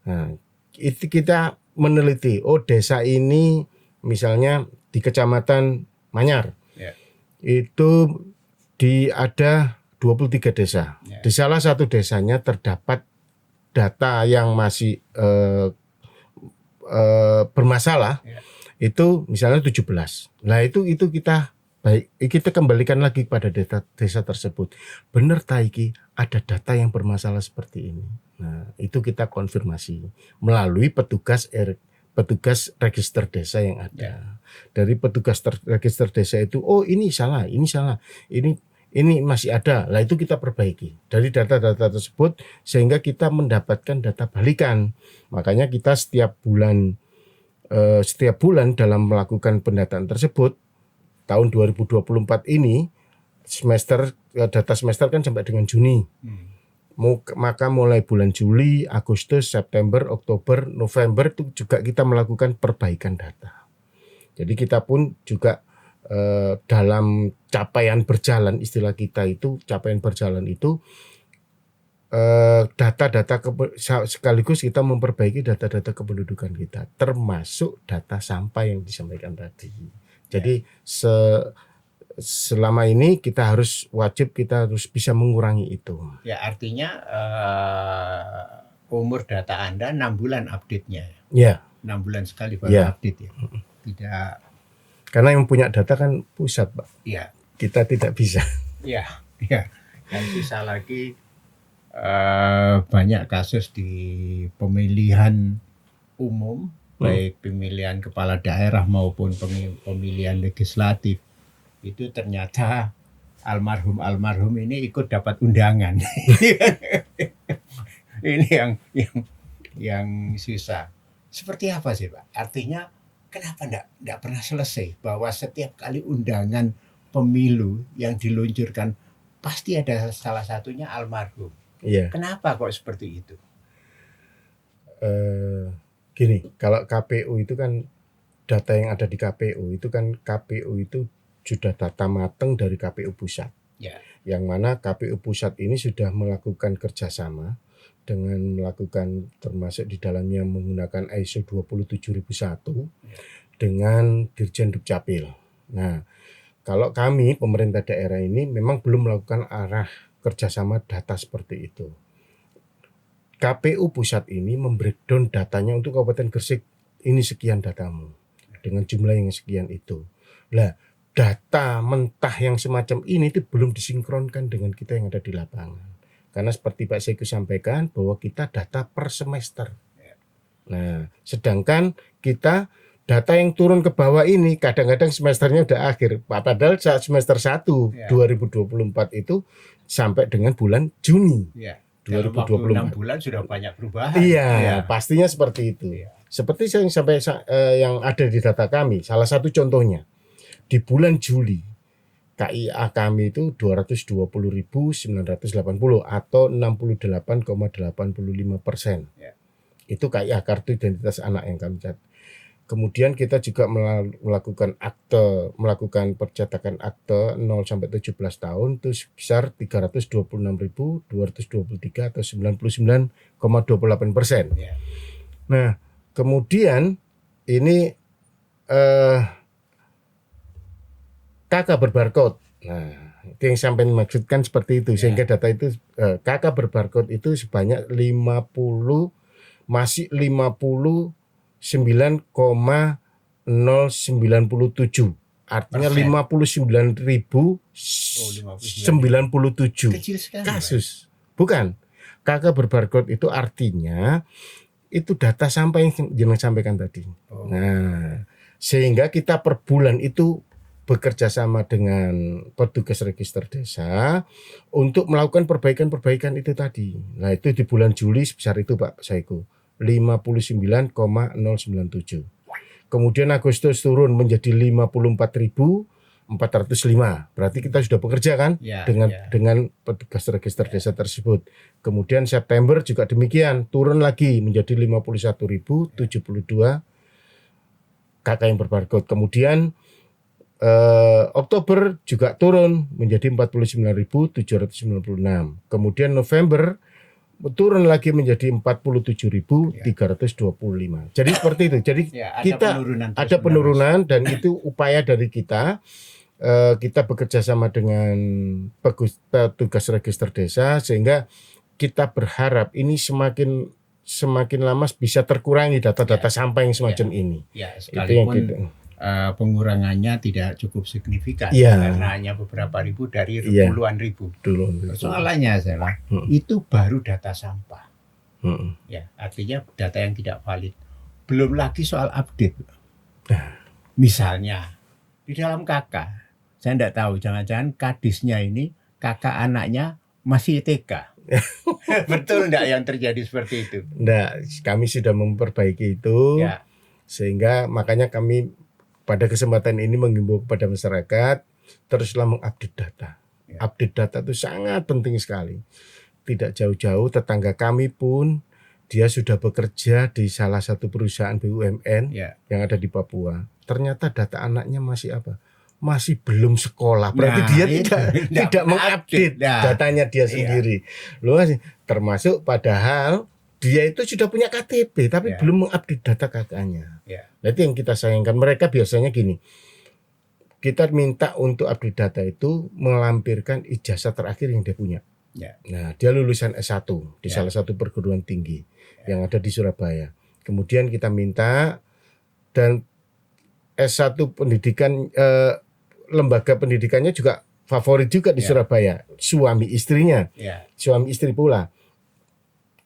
Nah, itu kita meneliti, oh desa ini misalnya di Kecamatan Manyar, Ya. itu ada 23 desa. Ya. Di salah satu desanya terdapat data yang masih bermasalah. Ya. Itu misalnya 17. Nah itu kita kembalikan lagi pada desa tersebut. Benar Taiki, ada data yang bermasalah seperti ini. Nah itu kita konfirmasi melalui petugas register desa yang ada. Ya. Dari petugas register desa itu, oh ini salah, ini masih ada. Lah itu kita perbaiki dari data-data tersebut sehingga kita mendapatkan data balikan. Makanya kita setiap bulan dalam melakukan pendataan tersebut, tahun 2024 ini data semester kan sampai dengan Juni. Maka mulai bulan Juli, Agustus, September, Oktober, November itu juga kita melakukan perbaikan data. Jadi kita pun juga dalam capaian berjalan, istilah kita itu capaian berjalan itu data-data sekaligus kita memperbaiki data-data kependudukan kita, termasuk data sampah yang disampaikan tadi. Jadi selama ini kita harus bisa mengurangi itu. Ya artinya umur data Anda 6 bulan update-nya. Ya. 6 bulan sekali baru update ya. Tidak. Karena yang punya data kan pusat, Pak. Iya. Kita tidak bisa. Iya. Dan sisa lagi banyak kasus di pemilihan umum, baik pemilihan kepala daerah maupun pemilihan legislatif. Itu ternyata almarhum ini ikut dapat undangan. Ini yang susah. Seperti apa sih Pak? Artinya kenapa enggak pernah selesai bahwa setiap kali undangan pemilu yang diluncurkan pasti ada salah satunya almarhum. Iya. Kenapa kok seperti itu? Gini, kalau KPU itu kan data yang ada di KPU itu kan KPU itu sudah data matang dari KPU pusat. Ya. Yang mana KPU pusat ini sudah melakukan kerjasama dengan melakukan termasuk di dalamnya menggunakan ISO 27001 dengan Dirjen Dukcapil. Nah, kalau kami pemerintah daerah ini memang belum melakukan arah kerjasama data seperti itu. KPU pusat ini membreakdown datanya untuk Kabupaten Gresik, ini sekian datamu dengan jumlah yang sekian itu. Lah, data mentah yang semacam ini itu belum disinkronkan dengan kita yang ada di lapangan. Karena seperti Pak Saiku sampaikan bahwa kita data per semester. Nah, sedangkan kita data yang turun ke bawah ini kadang-kadang semesternya udah akhir. Padahal saat semester 1 2024 itu sampai dengan bulan Juni. Ya. 2024. 6 bulan sudah banyak perubahan. Iya, pastinya seperti itu. Ya. Seperti yang ada di data kami, salah satu contohnya di bulan Juli KIA kami itu 220.980 atau 68,85%. Ya. Itu KIA kartu identitas anak yang kami catat. Kemudian kita juga melakukan percetakan akte 0 sampai 17 tahun itu sebesar 326.223 atau 99,28%. Ya. Nah, kemudian ini KK berbarcode. Nah, itu yang sampai maksudkan seperti itu. Sehingga data itu KK berbarcode itu sebanyak 59,8 Artinya 59.097 Kecil sekali. kasus. Bukan. KK berbarcode itu artinya itu data sampah yang jeneng sampaikan tadi. Oh. Nah, sehingga kita per bulan itu bekerja sama dengan petugas register desa untuk melakukan perbaikan-perbaikan itu tadi. Nah, itu di bulan Juli sebesar itu Pak Saiku, 59,097. Kemudian Agustus turun menjadi 54.405. Berarti kita sudah bekerja kan dengan petugas register desa tersebut. Kemudian September juga demikian, turun lagi menjadi 51.072 KK yang berbarcode. Kemudian Oktober juga turun menjadi 49.796. Kemudian November turun lagi menjadi 47.325. Jadi seperti itu. Jadi kita ada penurunan dan itu upaya dari kita. Kita bekerja sama dengan petugas register desa sehingga kita berharap ini semakin lama bisa terkurangi data-data sampah yang semacam ini. Ya, sekalipun pengurangannya tidak cukup signifikan karena hanya beberapa ribu dari puluhan ribu. Soalannya adalah itu baru data sampah. Ya, artinya data yang tidak valid. Belum lagi soal update. Misalnya di dalam KK, saya tidak tahu, jangan-jangan kadisnya ini kakak anaknya masih TK. Betul enggak yang terjadi seperti itu? Enggak, kami sudah memperbaiki itu. Sehingga makanya kami pada kesempatan ini menghimbau kepada masyarakat teruslah mengupdate data. Update data itu sangat penting sekali. Tidak jauh-jauh tetangga kami pun dia sudah bekerja di salah satu perusahaan BUMN yang ada di Papua. Ternyata data anaknya masih belum sekolah. Berarti dia tidak mengupdate datanya dia sendiri. Loh, termasuk padahal dia itu sudah punya KTP tapi belum mengupdate data kakaknya. Nah, itu yang kita sayangkan. Mereka biasanya gini, kita minta untuk update data itu melampirkan ijazah terakhir yang dia punya. Nah, dia lulusan S1 di salah satu perguruan tinggi yang ada di Surabaya. Kemudian kita minta dan S1 pendidikan lembaga pendidikannya juga favorit juga di Surabaya, suami istrinya, suami istri pula.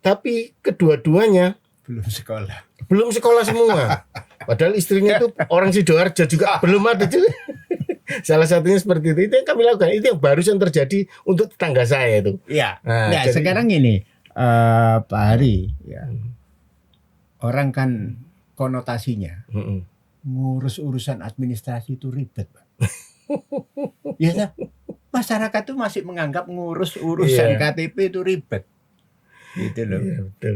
Tapi kedua-duanya belum sekolah semua. Padahal istrinya itu orang Sidoarjo juga belum ada juga. Salah satunya seperti itu yang kami lakukan. Itu yang barusan terjadi untuk tetangga saya itu. Nah, sekarang ini Pak Hari, orang kan konotasinya ngurus urusan administrasi itu ribet, Pak. Ya, masyarakat itu masih menganggap ngurus urusan KTP itu ribet. Gitu loh.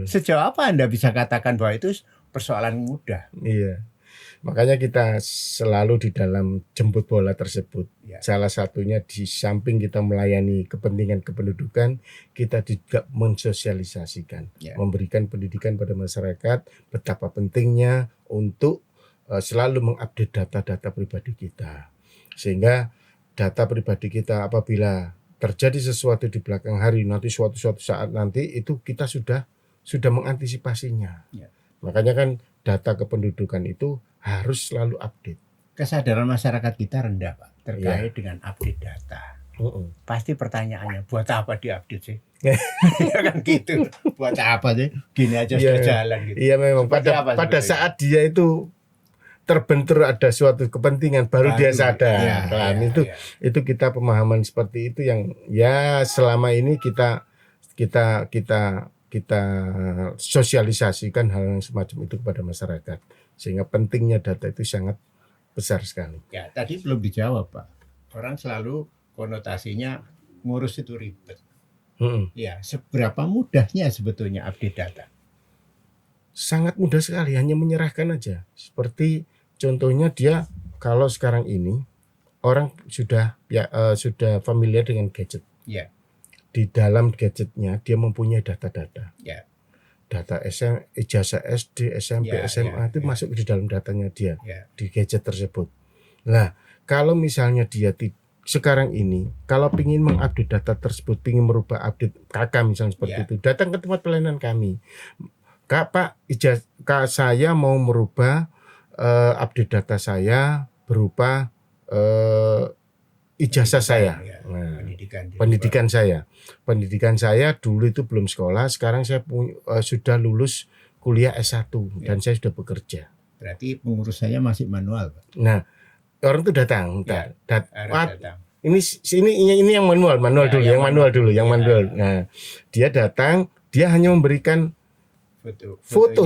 Sejauh apa Anda bisa katakan bahwa itu persoalan mudah? Makanya kita selalu di dalam jemput bola tersebut. Salah satunya di samping kita melayani kepentingan kependudukan, kita juga mensosialisasikan, memberikan pendidikan pada masyarakat betapa pentingnya untuk selalu mengupdate data-data pribadi kita. Sehingga data pribadi kita apabila terjadi sesuatu di belakang hari nanti suatu saat nanti itu kita sudah mengantisipasinya. Makanya kan data kependudukan itu harus selalu update. Kesadaran masyarakat kita rendah, Pak, terkait dengan update data. Pasti pertanyaannya, buat apa diupdate sih? Ya kan gitu. Buat apa sih? Gini aja sudah jalan gitu. Iya memang pada saat dia itu terbentur ada suatu kepentingan baru dia sadar. Itu kita pemahaman seperti itu yang selama ini kita sosialisasikan hal yang semacam itu kepada masyarakat sehingga pentingnya data itu sangat besar sekali. Tadi belum dijawab, Pak. Orang selalu konotasinya ngurus itu ribet. Seberapa mudahnya sebetulnya update data? Sangat mudah sekali, hanya menyerahkan aja. Seperti contohnya dia kalau sekarang ini orang sudah familiar dengan gadget. Di dalam gadgetnya dia mempunyai data-data. Data ijazah SD, SMP, SMA itu masuk di dalam datanya dia di gadget tersebut. Nah, kalau misalnya dia sekarang ini kalau ingin mengupdate data tersebut, ingin merubah update KK misalnya seperti itu, datang ke tempat pelayanan kami. Pak, saya mau merubah update data saya berupa ijazah saya. Ya, Nah, pendidikan pendidikan saya dulu itu belum sekolah, sekarang saya sudah lulus kuliah S1 dan saya sudah bekerja. Berarti pengurus saya masih manual, Pak. Nah, orang itu datang, Ya, Pak, datang. ini yang manual Ya, dulu, yang yang manual manual dulu, yang ya. manual. Nah, dia datang, dia hanya memberikan foto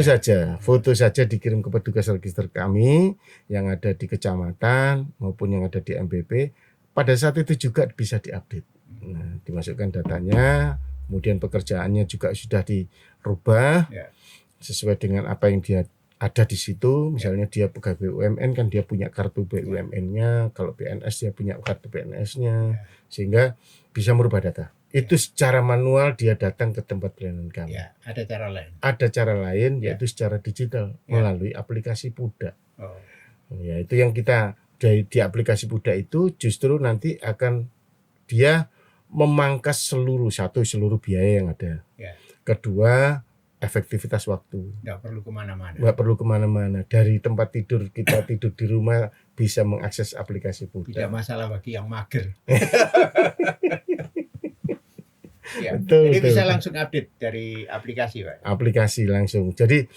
saja dikirim ke petugas register kami yang ada di kecamatan maupun yang ada di MPP. Pada saat itu juga bisa diupdate. Nah, dimasukkan datanya, kemudian pekerjaannya juga sudah dirubah Ya. sesuai dengan apa yang dia ada di situ. Misalnya dia pegawai BUMN kan dia punya kartu BUMN-nya, kalau PNS dia punya kartu PNS-nya, sehingga bisa merubah data. Itu secara manual dia datang ke tempat pelayanan kami. Ya, ada cara lain. Ada cara lain yaitu secara digital melalui aplikasi Puda. Ya, itu yang kita di aplikasi Puda itu justru nanti akan dia memangkas seluruh biaya yang ada. Ya. Kedua, efektivitas waktu. Nggak perlu kemana-mana. Dari tempat tidur kita tidur di rumah bisa mengakses aplikasi Puda. Tidak masalah bagi yang mager. Ya. Betul, Jadi betul. bisa langsung update dari aplikasi, Pak. Aplikasi langsung. Jadi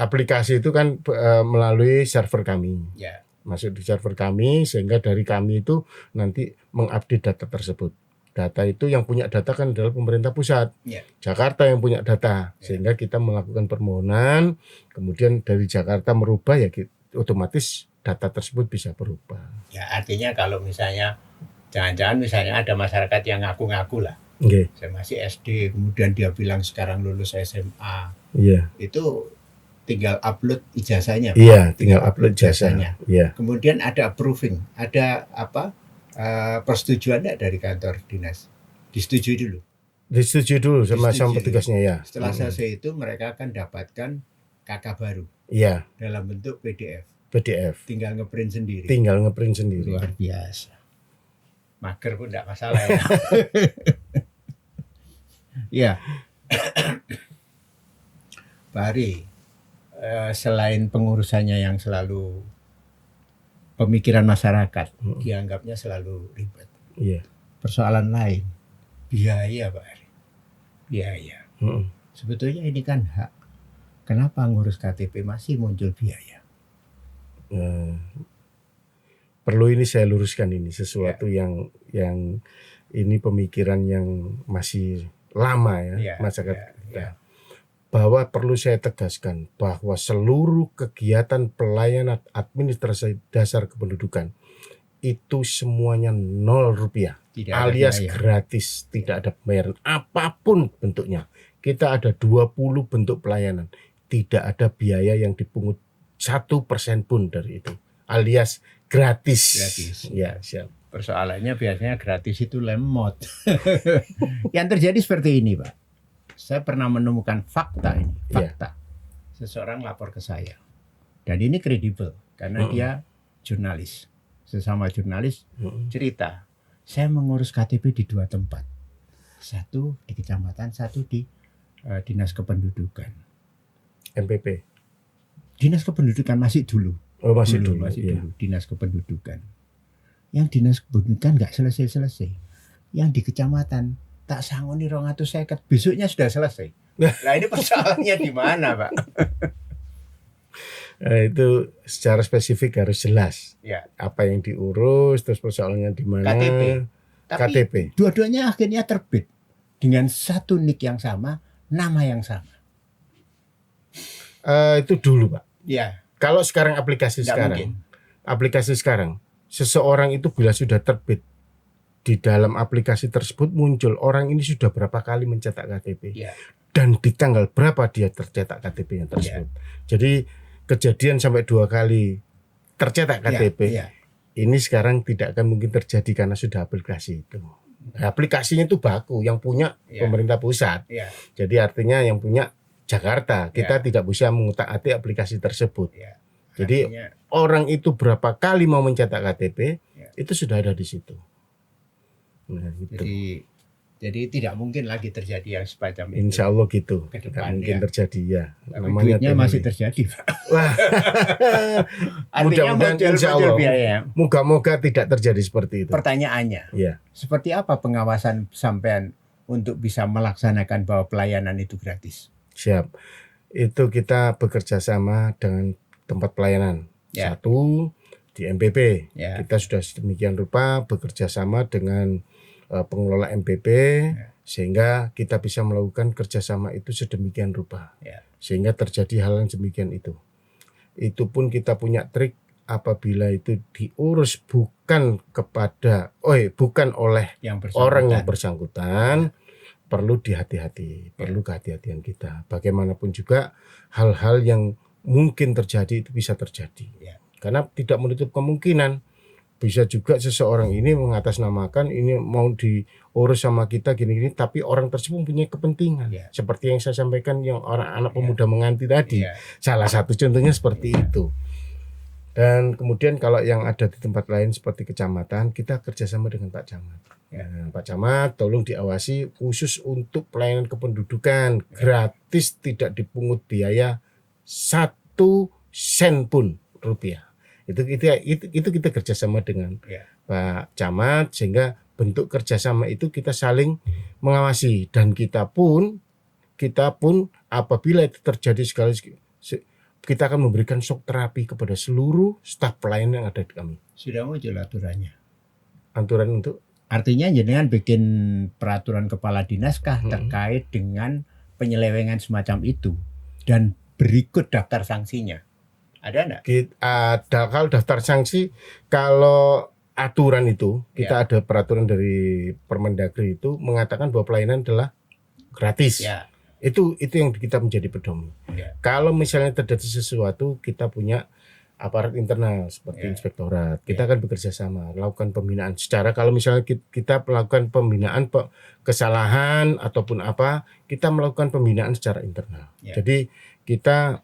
aplikasi itu kan melalui server kami. Ya. Masuk di server kami sehingga dari kami itu nanti mengupdate data tersebut. Data itu yang punya data kan adalah pemerintah pusat. Ya. Jakarta yang punya data. Sehingga kita melakukan permohonan, kemudian dari Jakarta merubah ya otomatis data tersebut bisa berubah. Ya, artinya kalau misalnya jangan-jangan misalnya ada masyarakat yang ngaku-ngaku lah. Okay. Saya masih SD, kemudian dia bilang sekarang lulus SMA. Iya. Itu tinggal upload ijazahnya. Iya, tinggal upload ijazahnya. Iya. Kemudian ada approving, ada persetujuan enggak dari kantor dinas? Disetujui dulu. Disetujui dulu sama petugasnya ya. Setelah selesai itu mereka akan dapatkan KK baru. Iya. Dalam bentuk PDF. Tinggal ngeprint sendiri. Luar biasa. Mager pun enggak masalah ya. Ya. Pak Ari, selain pengurusannya yang selalu pemikiran masyarakat, dianggapnya selalu ribet. Iya. Persoalan lain, biaya, Pak Ari. Biaya. Sebetulnya ini kan hak. Kenapa ngurus KTP masih muncul biaya? Perlu ini saya luruskan ini sesuatu yang ini pemikiran yang masih lama ya masyarakat kita. Bahwa perlu saya tegaskan bahwa seluruh kegiatan pelayanan administrasi dasar kependudukan itu semuanya Rp0, alias gratis, tidak ada pembayaran apapun bentuknya. Kita ada 20 bentuk pelayanan, tidak ada biaya yang dipungut 1% pun dari itu, alias gratis. Ya, siap. Persoalannya biasanya gratis itu lemot. Yang terjadi seperti ini, Pak. Saya pernah menemukan fakta. Seseorang lapor ke saya. Dan ini kredibel karena dia jurnalis. Sesama jurnalis cerita, saya mengurus KTP di 2 tempat. Satu di kecamatan, satu di Dinas Kependudukan. MPP. Dinas Kependudukan masih dulu. Masih dulu. Dinas Kependudukan. Yang Dinas Kependudukan nggak selesai. Yang di kecamatan tak sangoni 250, besoknya sudah selesai. Nah ini persoalannya di mana, Pak? Itu secara spesifik harus jelas. Ya. Apa yang diurus, terus persoalannya di mana. KTP. Dua-duanya akhirnya terbit dengan satu NIK yang sama, nama yang sama. Itu dulu, Pak. Ya. Kalau sekarang aplikasi sekarang, seseorang itu bila sudah terbit di dalam aplikasi tersebut muncul orang ini sudah berapa kali mencetak KTP dan di tanggal berapa dia tercetak KTP yang tersebut. Jadi kejadian sampai 2 kali tercetak KTP ini sekarang tidak akan mungkin terjadi karena sudah aplikasi itu. Aplikasinya itu baku yang punya pemerintah pusat. Jadi artinya yang punya Jakarta, kita tidak bisa mengutak-atik aplikasi tersebut. Jadi orang itu berapa kali mau mencetak KTP itu sudah ada di situ. Nah, gitu. Jadi tidak mungkin lagi terjadi yang semacam itu. Insya Allah gitu. Ke Tidak depan, mungkin ya. terjadi ya. Tapi duitnya masih terjadi, Pak. Wah. Artinya Mudah-mudahan insya model Allah. biaya. Moga-moga tidak terjadi seperti itu. Pertanyaannya, Ya. seperti apa pengawasan sampean untuk bisa melaksanakan bahwa pelayanan itu gratis? Siap. Itu kita bekerja sama dengan tempat pelayanan. Ya. Satu di MPP. Ya. Kita sudah sedemikian rupa bekerja sama dengan pengelola MPP sehingga kita bisa melakukan kerjasama itu sedemikian rupa sehingga terjadi hal yang demikian itu. Itu pun kita punya trik apabila itu diurus bukan oleh orang yang bersangkutan, perlu dihati-hati, perlu kehati-hatian kita. Bagaimanapun juga hal-hal yang mungkin terjadi itu bisa terjadi, karena tidak menutup kemungkinan. Bisa juga seseorang ini mengatasnamakan ini mau diurus sama kita gini-gini, tapi orang tersebut punya kepentingan. Seperti yang saya sampaikan yang orang anak pemuda menganti tadi. Salah satu contohnya seperti itu. Dan kemudian kalau yang ada di tempat lain seperti kecamatan, kita kerjasama dengan Pak Camat. Pak Camat tolong diawasi khusus untuk pelayanan kependudukan, gratis, tidak dipungut biaya 1 sen pun rupiah. Itu kita kerjasama dengan Pak Camat sehingga bentuk kerjasama itu kita saling mengawasi dan kita pun apabila itu terjadi sekali kita akan memberikan shock terapi kepada seluruh staf pelayan yang ada di kami. Sudah muncul aturannya. Aturan untuk? Artinya jenengan bikin peraturan kepala dinas kah terkait dengan penyelewengan semacam itu dan berikut daftar sanksinya. Ada enggak? Kalau daftar sanksi, kalau aturan itu kita ada peraturan dari Permendagri itu mengatakan bahwa pelayanan adalah gratis. Itu yang kita menjadi pedoman. Kalau misalnya terjadi sesuatu, kita punya aparat internal seperti inspektorat. Kita akan bekerja sama, lakukan pembinaan. Kalau misalnya kita melakukan pembinaan kesalahan ataupun apa, kita melakukan pembinaan secara internal. Jadi kita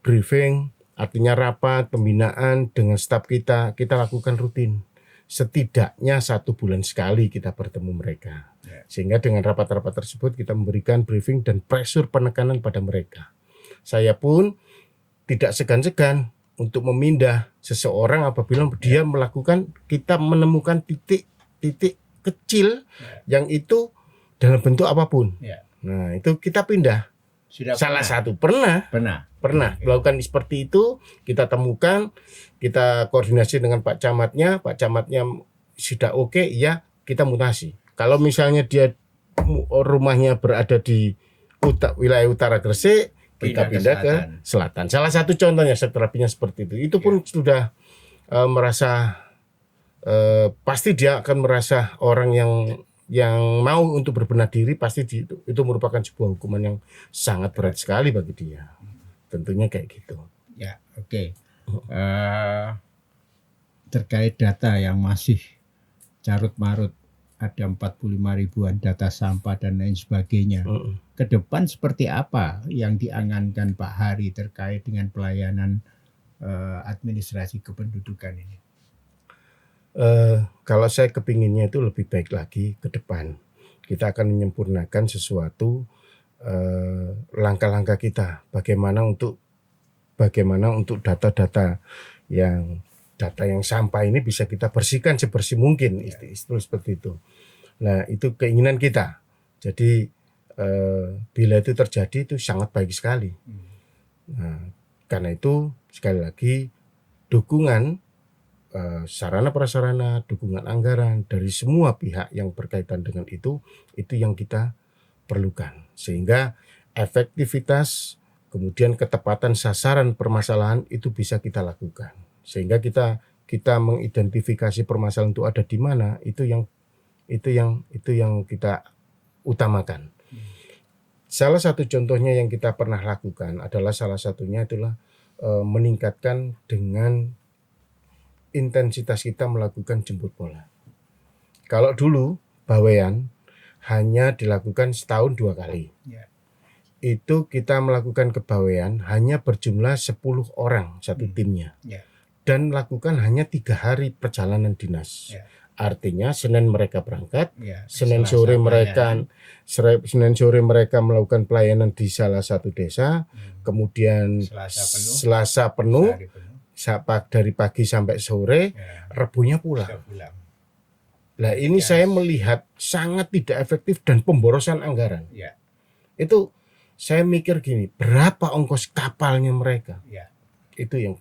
briefing, artinya rapat pembinaan dengan staf kita lakukan rutin. Setidaknya 1 bulan sekali kita bertemu mereka. Sehingga dengan rapat-rapat tersebut kita memberikan briefing dan pressure penekanan pada mereka. Saya pun tidak segan-segan untuk memindah seseorang apabila dia melakukan, kita menemukan titik kecil yang itu dalam bentuk apapun. Nah, itu kita pindah. Salah satu pernah melakukan seperti itu, kita temukan, kita koordinasi dengan Pak Camatnya sudah oke, ya kita mutasi. Kalau misalnya dia rumahnya berada di wilayah utara Gresik, kita pindah ke selatan. Salah satu contohnya terapinya seperti itu. Itu pun sudah merasa pasti dia akan merasa orang yang mau untuk berbenah diri pasti itu merupakan sebuah hukuman yang sangat berat sekali bagi dia. Tentunya kayak gitu. Ya, oke. Terkait data yang masih carut marut, ada 45 ribuan data sampah dan lain sebagainya. Ke depan seperti apa yang diangankan Pak Hari terkait dengan pelayanan administrasi kependudukan ini? Kalau saya kepinginnya itu lebih baik lagi ke depan. Kita akan menyempurnakan sesuatu langkah-langkah kita. Bagaimana untuk data-data yang sampah ini bisa kita bersihkan sebersih mungkin, seperti itu. Nah, itu keinginan kita. Jadi bila itu terjadi itu sangat baik sekali. Nah, karena itu sekali lagi dukungan sarana prasarana, dukungan anggaran dari semua pihak yang berkaitan dengan itu yang kita perlukan sehingga efektivitas kemudian ketepatan sasaran permasalahan itu bisa kita lakukan sehingga kita mengidentifikasi permasalahan itu ada di mana itu yang kita utamakan. Salah satu contohnya yang kita pernah lakukan adalah meningkatkan dengan intensitas kita melakukan jemput bola. Kalau dulu bawean hanya dilakukan setahun 2 kali. Itu kita melakukan kebawean hanya berjumlah 10 orang satu timnya. Dan lakukan hanya 3 hari perjalanan dinas. Artinya Senin mereka berangkat, Ya, Senin Selasa sore pelayanan. Senin sore mereka melakukan pelayanan di salah satu desa, kemudian Selasa penuh, Selasa penuh, sehari penuh. dari pagi sampai sore, Ya, Rebunya bisa pulang. pulang. Nah ini Ya, saya melihat sangat tidak efektif dan pemborosan anggaran. Ya, Itu saya mikir gini, berapa ongkos kapalnya mereka? ya, Itu yang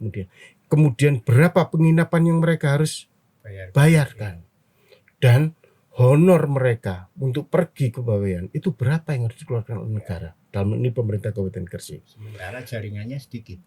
kemudian berapa penginapan yang mereka harus bayarkan, dan honor mereka untuk pergi ke bawean itu berapa yang harus dikeluarkan oleh negara, dalam ini pemerintah Kabupaten Gresik. Sementara jaringannya sedikit.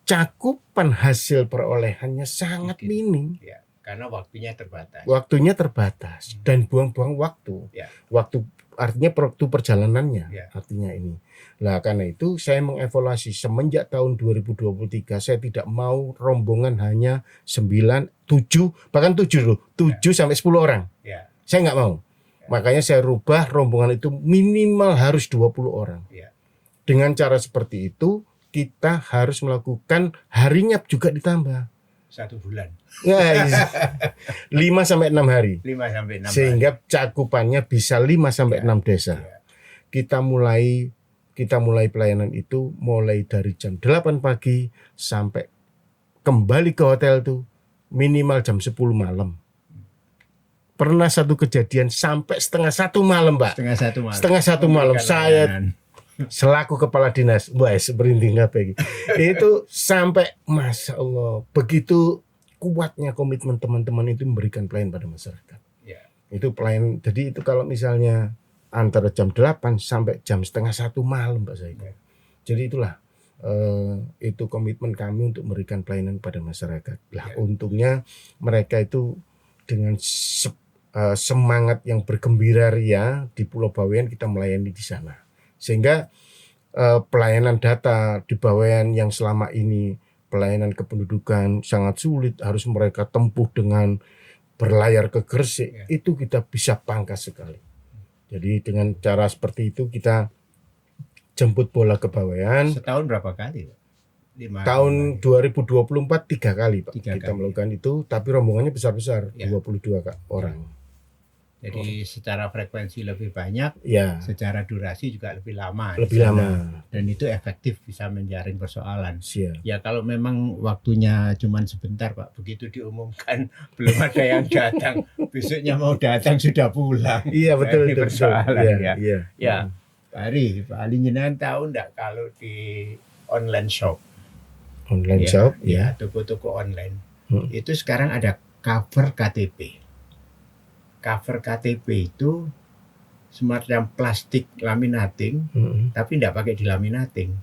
Cakupan hasil perolehannya sangat Sedikit. minim. Ya, karena waktunya terbatas. Waktunya terbatas dan buang-buang waktu. Ya. Waktu artinya waktu perjalanannya. Ya. Artinya ini. Nah, karena itu saya mengevaluasi semenjak tahun 2023 saya tidak mau rombongan hanya 9, 7, bahkan 7 loh. 7 sampai 10 orang. Ya. Saya nggak mau. Makanya saya rubah rombongan itu minimal harus 20 orang. Ya. Dengan cara seperti itu kita harus melakukan harinya juga ditambah. 1 bulan. Ya, 5 sampai 6 hari. 5 sampai 6 Sehingga cakupannya bisa 5 sampai 6 desa. Ya. Kita mulai pelayanan itu mulai dari jam 8 pagi sampai kembali ke hotel tuh minimal jam 10 malam. Pernah satu kejadian sampai setengah 1 malam, Pak. Setengah satu malam saya selaku kepala dinas, berhenti ngapain itu sampai, Masya Allah, begitu kuatnya komitmen teman-teman itu memberikan pelayanan pada masyarakat. Ya. Itu pelayanan. Jadi itu kalau misalnya antara jam 8 sampai jam setengah 1 malam, Pak Saiku. Ya. Jadi itulah itu komitmen kami untuk memberikan pelayanan pada masyarakat. Lah, Ya. untungnya mereka itu dengan semangat yang bergembira ria di Pulau Bawean kita melayani di sana. Sehingga pelayanan data di Bawean yang selama ini pelayanan kependudukan sangat sulit, harus mereka tempuh dengan berlayar ke Gresik, Ya. itu kita bisa pangkas sekali. Jadi dengan cara seperti itu kita jemput bola ke Bawean. Setahun berapa kali, Pak? 5 Tahun 2024 3 kali, Pak. 3 kita kali. melakukan itu, tapi rombongannya besar-besar, Ya. 22 orang. Jadi secara frekuensi lebih banyak, Ya, secara durasi juga lebih lama. lebih di sana. lama. Dan itu efektif bisa menjaring persoalan. Siap. Ya kalau memang waktunya cuma sebentar, Pak, begitu diumumkan belum ada yang datang, besoknya mau datang sudah pulang. Iya, betul, Ini betul. persoalan, ya. Iya. Ya, Pak Ali jenengan tahu enggak kalau di online shop, Online ya, shop, ya, ya. toko-toko online, Hmm. itu sekarang ada cover KTP. Cover KTP itu semacam plastik laminating, Mm-mm. tapi tidak pakai dilaminating.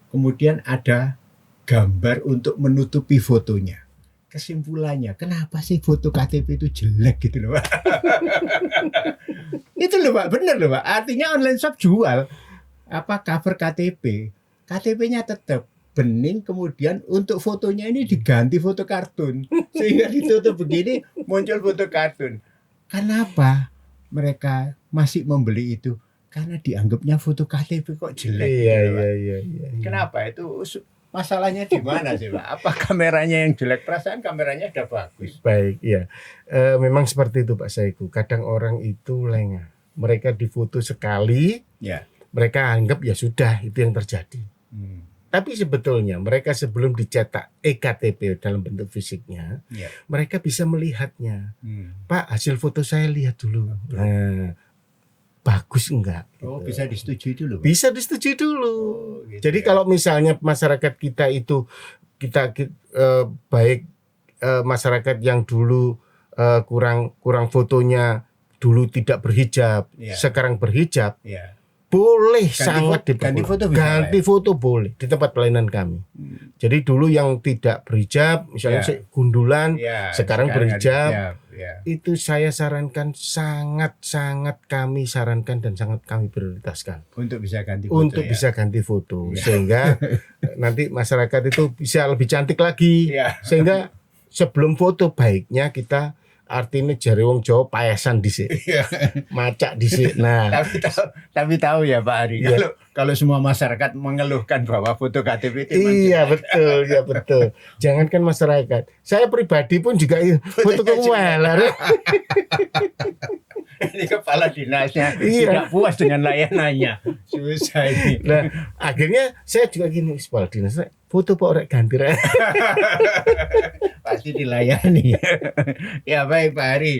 Kemudian ada gambar untuk menutupi fotonya. Kesimpulannya, kenapa sih foto KTP itu jelek gitu loh, Pak? Itu loh, Pak, bener loh, Pak. Artinya online shop jual apa cover KTP. KTP-nya tetap bening, kemudian untuk fotonya ini diganti foto kartun. Sehingga ditutup begini muncul foto kartun. Kenapa mereka masih membeli itu? Karena dianggapnya foto KTP kok jelek. Iya, gitu loh, Pak. iya. Kenapa itu? Masalahnya di mana sih, Pak? Apa kameranya yang jelek? Perasaan kameranya udah bagus. Baik, iya. Memang seperti itu, Pak Saiku. Kadang orang itu lengah. Mereka difoto sekali, Ya. mereka anggap ya sudah itu yang terjadi. Tapi sebetulnya mereka sebelum dicetak EKTP dalam bentuk fisiknya, Ya. mereka bisa melihatnya. Pak, hasil foto saya lihat dulu. Nah, bagus enggak? Oh, Gitu. bisa disetujui dulu, Pak? Bisa disetujui dulu. Oh, gitu Jadi ya. kalau misalnya masyarakat kita itu baik masyarakat yang dulu kurang fotonya dulu tidak berhijab, Ya. sekarang berhijab, Ya. boleh Ganti sangat ganti foto bisa, ganti foto boleh di tempat pelayanan kami. Jadi dulu yang tidak berhijab, misalnya Ya. gundulan, Ya, sekarang berhijab. Ya. Itu saya sarankan, sangat kami sarankan dan sangat kami prioritaskan Untuk bisa ganti foto. untuk ya. bisa ganti foto, Ya. sehingga nanti masyarakat itu bisa lebih cantik lagi. Ya. Sehingga sebelum foto baiknya kita artinya jare wong Jawa payasan dhisik. Macak dhisik. Nah, Tapi tahu ya Pak Ari, Iya. kalau semua masyarakat mengeluhkan bahwa foto KTP itu memang iya betul, ya betul. Jangankan masyarakat, saya pribadi pun juga foto kemueler. ini kepala dinasnya Iya. tidak puas dengan layanannya. Susah ini. Nah, akhirnya saya juga gini, kepala dinas, foto Pak Rek ganti Rek. Pasti dilayani. Ya baik Pak Ari.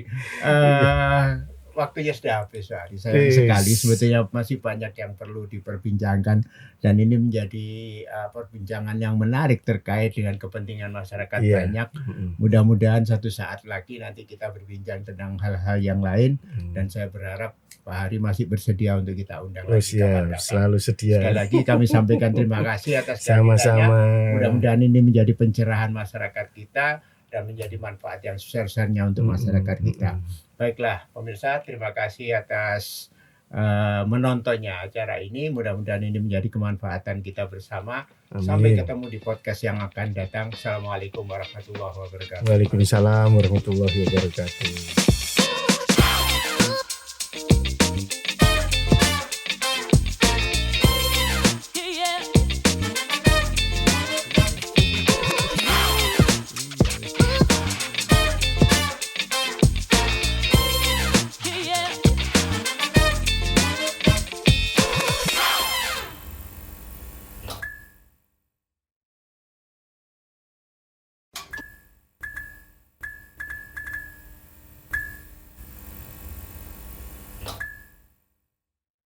Waktunya sudah habis Pak Ari. Sayang Yes. sekali sebetulnya masih banyak yang perlu diperbincangkan dan ini menjadi perbincangan yang menarik terkait dengan kepentingan masyarakat Iya. banyak. Mudah-mudahan satu saat lagi nanti kita berbincang tentang hal-hal yang lain dan saya berharap Pak Hari masih bersedia untuk kita undang Oh lagi siap, kapan-kapan. selalu sedia. Sekali lagi kami sampaikan terima kasih atas kehadirannya. Sama-sama. Mudah-mudahan ini menjadi pencerahan masyarakat kita dan menjadi manfaat yang sebesar-besarnya untuk masyarakat kita. Baiklah pemirsa, terima kasih atas menontonnya acara ini. Mudah-mudahan ini menjadi kemanfaatan kita bersama. Sampai Amin. ketemu di podcast yang akan datang. Assalamualaikum warahmatullahi wabarakatuh. Waalaikumsalam warahmatullahi wabarakatuh.